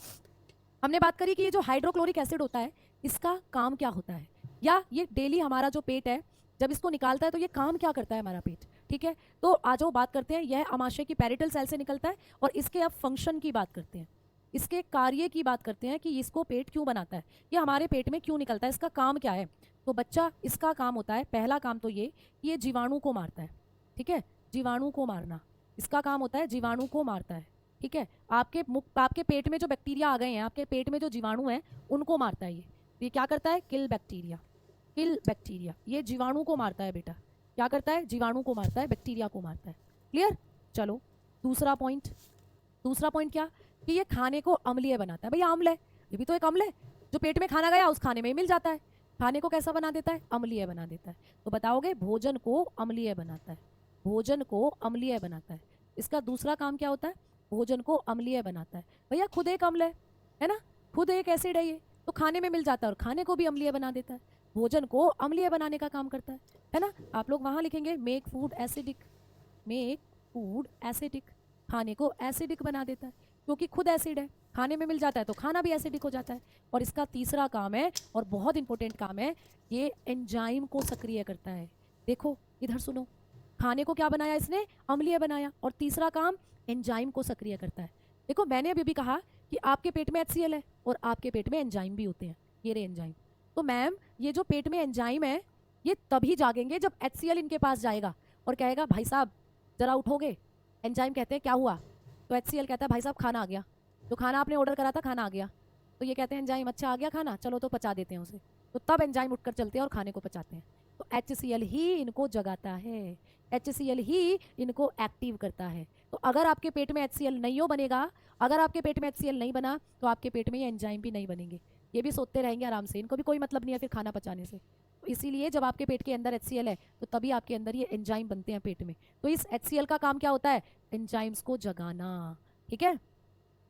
हमने बात करी कि ये जो हाइड्रोक्लोरिक एसिड होता है इसका काम क्या होता है, या ये डेली हमारा जो पेट है जब इसको निकालता है तो ये काम क्या करता है हमारा पेट। ठीक है, तो आज वो बात करते हैं, यह अमाशय की पैरिटल सेल से निकलता है, और इसके अब फंक्शन की बात करते हैं, इसके कार्य की बात करते हैं कि इसको पेट क्यों बनाता है, ये हमारे पेट में क्यों निकलता है, इसका काम क्या है। तो बच्चा इसका काम होता है, पहला काम तो ये कि ये जीवाणु को मारता है। ठीक है, जीवाणु को मारना इसका काम होता है, जीवाणु को मारता है। ठीक है, आपके पेट में जो बैक्टीरिया आ गए हैं, आपके पेट में जो जीवाणु हैं उनको मारता है ये क्या करता है? किल बैक्टीरिया, किल बैक्टीरिया, ये जीवाणु को मारता है बेटा। क्या करता है? जीवाणु को मारता है, बैक्टीरिया को मारता है। क्लियर? चलो दूसरा पॉइंट, दूसरा पॉइंट क्या कि ये खाने को अम्लीय बनाता है। भैया अम्ल है, ये भी तो एक अम्ल है, जो पेट में खाना गया उस खाने में ही मिल जाता है। खाने को कैसा बना देता है? अम्लीय बना देता है। तो बताओगे भोजन को अम्लीय बनाता है, भोजन को अम्लीय बनाता है। इसका दूसरा काम क्या होता है? भोजन को अम्लीय बनाता है। भैया खुद एक अम्ल है ना, खुद एक एसिड है, ये तो खाने में मिल जाता है और खाने को भी अम्लीय बना देता है, भोजन को अम्लीय बनाने का काम करता है ना। आप लोग वहां लिखेंगे make food acidic, make food acidic, खाने को एसिडिक बना देता है, क्योंकि खुद एसिड है, खाने में मिल जाता है तो खाना भी एसिडिक हो जाता है। और इसका तीसरा काम है, और बहुत इंपॉर्टेंट काम है, ये एंजाइम को सक्रिय करता है। देखो इधर सुनो, खाने को क्या बनाया इसने? अम्लीय बनाया, और तीसरा काम एंजाइम को सक्रिय करता है। देखो मैंने अभी भी कहा कि आपके पेट में HCl है और आपके पेट में एंजाइम भी होते हैं, ये रहे एंजाइम। तो मैम ये जो पेट में एंजाइम है ये तभी जागेंगे जब HCl इनके पास जाएगा और कहेगा भाई साहब जरा उठोगे। एंजाइम कहते हैं क्या हुआ, तो HCl कहता है भाई साहब खाना आ गया, जो खाना आपने ऑर्डर करा था खाना आ गया। तो ये कहते हैं एंजाइम अच्छा आ गया खाना, चलो तो पचा देते हैं उसे। तो तब एंजाइम उठकर चलते हैं और खाने को पचाते हैं। तो HCl ही इनको जगाता है, HCl ही इनको एक्टिव करता है। तो अगर आपके पेट में HCl नहीं हो बनेगा, अगर आपके पेट में HCl नहीं बना तो आपके पेट में ये एंजाइम भी नहीं बनेंगे, ये भी सोते रहेंगे आराम से, इनको भी कोई मतलब नहीं है फिर खाना पचाने से। तो इसीलिए जब आपके पेट के अंदर HCl है तो तभी आपके अंदर ये एंजाइम बनते हैं पेट में। तो इस HCl का काम क्या होता है? एंजाइम्स को जगाना। ठीक है,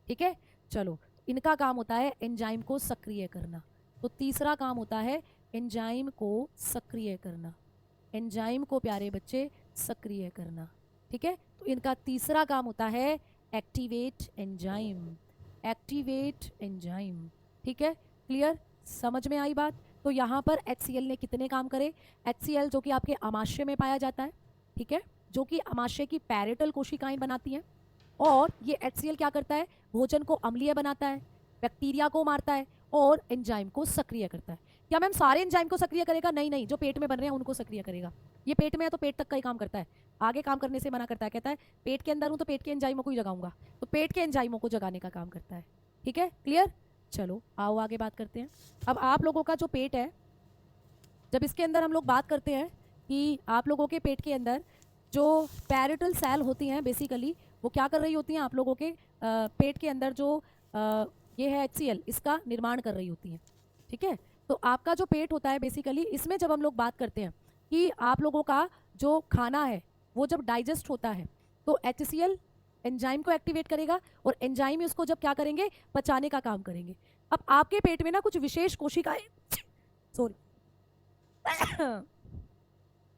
ठीक है, चलो इनका काम होता है एंजाइम को सक्रिय करना। तो तीसरा काम होता है एंजाइम को सक्रिय करना, एंजाइम को प्यारे बच्चे सक्रिय करना। ठीक है, तो इनका तीसरा काम होता है एक्टिवेट एंजाइम, एक्टिवेट एंजाइम। ठीक है, क्लियर? समझ में आई बात? तो यहाँ पर HCl ने कितने काम करे? HCl जो कि आपके अमाशय में पाया जाता है, ठीक है, जो कि अमाशय की पैरेटल कोशिकाएं बनाती हैं, और ये HCl क्या करता है? भोजन को अम्लीय बनाता है, बैक्टीरिया को मारता है और एंजाइम को सक्रिय करता है। क्या मैम सारे एंजाइम को सक्रिय करेगा? नहीं नहीं, जो पेट में बन रहे हैं उनको सक्रिय करेगा। ये पेट में है तो पेट तक का ही काम करता है, आगे काम करने से मना करता है, कहता है पेट के अंदर हूँ तो पेट के एंजाइमों को ही जगाऊंगा, तो पेट के एंजाइमों को जगाने का काम करता है। ठीक है, क्लियर? चलो आओ आगे बात करते हैं। अब आप लोगों का जो पेट है, जब इसके अंदर हम लोग बात करते हैं कि आप लोगों के पेट के अंदर जो पैरेटल सेल होती हैं बेसिकली वो क्या कर रही होती हैं, आप लोगों के पेट के अंदर जो ये है HCl, इसका निर्माण कर रही होती हैं। ठीक है, तो आपका जो पेट होता है बेसिकली, इसमें जब हम लोग बात करते हैं कि आप लोगों का जो खाना है वो जब डाइजेस्ट होता है तो HCl एंजाइम को एक्टिवेट करेगा और एंजाइम उसको जब क्या करेंगे, पचाने का काम करेंगे। अब आपके पेट में ना कुछ विशेष कोशिकाएं सॉरी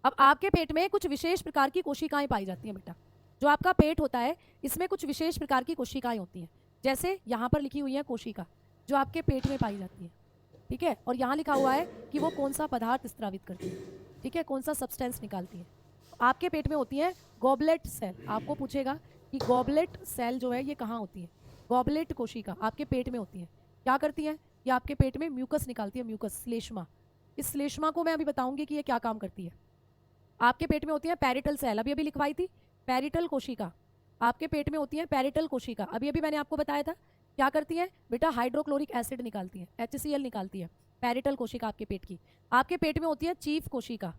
अब आपके पेट में कुछ विशेष प्रकार की कोशिकाएं पाई जाती हैं बेटा। जो आपका पेट होता है इसमें कुछ विशेष प्रकार की कोशिकाएं होती हैं, जैसे यहाँ पर लिखी हुई है कोशिका जो आपके पेट में पाई जाती है। ठीक है, और यहाँ लिखा हुआ है कि वो कौन सा पदार्थ स्त्रावित करती है। ठीक है, कौन सा सब्सटेंस निकालती है। आपके पेट में होती है गॉबलेट सेल। आपको पूछेगा कि गॉबलेट सेल जो है ये कहाँ होती है। गॉबलेट कोशिका आपके पेट में होती है। क्या करती है, ये आपके पेट में म्यूकस निकालती है, म्यूकस, श्लेष्मा। इस श्लेष्मा को मैं अभी बताऊंगी कि ये क्या काम करती है। आपके पेट में होती है पैरिटल सेल, अभी अभी लिखवाई थी, पैरिटल कोशिका आपके पेट में होती है। पैरिटल कोशिका अभी अभी मैंने आपको बताया था क्या करती है बेटा, हाइड्रोक्लोरिक एसिड निकालती है, HCl निकालती है। पैरिटल कोशिका आपके पेट की। आपके पेट में होती है चीफ कोशिका।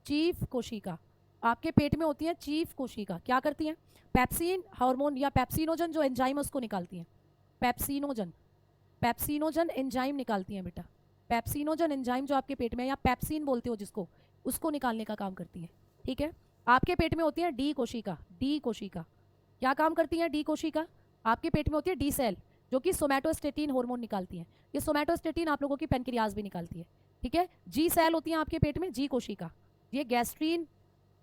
चीफ कोशिका आपके पेट में होती है चीफ कोशिका, क्या करती है, पेप्सिन हार्मोन या पेप्सिनोजन जो एंजाइम है उसको निकालती है। पेप्सिनोजन, पेप्सिनोजन एंजाइम निकालती हैं बेटा। पेप्सिनोजन एंजाइम जो आपके पेट में, या पेप्सिन बोलते हो जिसको, उसको निकालने का काम करती है। ठीक है, आपके पेट में होती है डी कोशिका। डी कोशिका क्या काम करती है, डी कोशिका आपके पेट में होती है डी सेल जो कि सोमैटोस्टेटिन हार्मोन निकालती है। ये सोमैटोस्टेटिन आप लोगों की पेनक्रियाज भी निकालती है। ठीक है, जी सेल होती है आपके पेट में, जी कोशिका, ये गैस्ट्रीन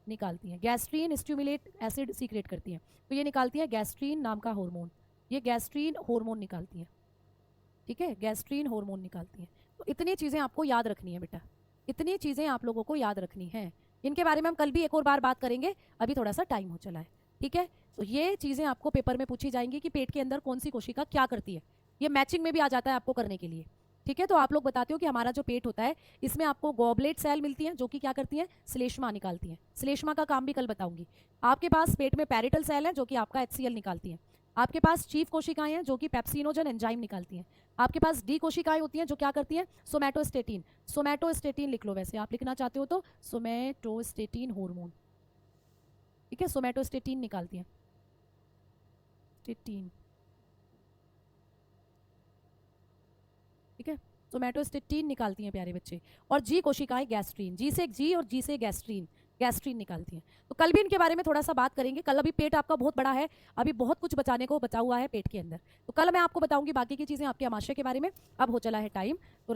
निकालती है। गैस्ट्रीन स्टिमुलेट एसिड सीक्रेट करती है, तो ये निकालती है गैस्ट्रीन नाम का हार्मोन। ये गैस्ट्रीन हार्मोन निकालती है। ठीक है, गैस्ट्रीन हार्मोन निकालती है। तो इतनी चीज़ें आपको याद रखनी है बेटा, इतनी चीज़ें आप लोगों को याद रखनी है। इनके बारे में हम कल भी एक और बार बात करेंगे, अभी थोड़ा सा टाइम हो चला है। ठीक है, तो ये चीज़ें आपको पेपर में पूछी जाएंगी कि पेट के अंदर कौन सी कोशिका क्या करती है। ये मैचिंग में भी आ जाता है आपको करने के लिए। ठीक है, तो आप लोग बताते हो कि हमारा जो पेट होता है इसमें आपको गॉबलेट सेल मिलती हैं जो कि क्या करती हैं, श्लेष्मा निकालती हैं। श्लेष्मा का काम भी कल बताऊंगी। आपके पास पेट में पैरिटल सेल है जो कि आपका HCl निकालती हैं। आपके पास चीफ कोशिकाएं हैं जो कि पेप्सिनोजन एंजाइम निकालती हैं। आपके पास डी कोशिकाएं होती हैं जो क्या करती हैं, सोमैटोस्टेटिन। सोमैटोस्टेटिन लिख लो, वैसे आप लिखना चाहते हो तो सोमैटोस्टेटिन हार्मोन। ठीक है, सोमैटोस्टेटिन निकालती हैं, स्टेटिन। ठीक है, सोमैटोस्टेटिन निकालती हैं प्यारे बच्चे। और जी कोशिकाएं गैस्ट्रीन, जी से जी और जी से गैस्ट्रीन, गैस्ट्रीन निकालती हैं। तो कल भी इनके बारे में थोड़ा सा बात करेंगे। कल अभी पेट आपका बहुत बड़ा है, अभी बहुत कुछ बचाने को बचा हुआ है पेट के अंदर, तो कल मैं आपको बताऊंगी बाकी की चीज़ें आपके आमाशय के बारे में। अब हो चला है टाइम, तो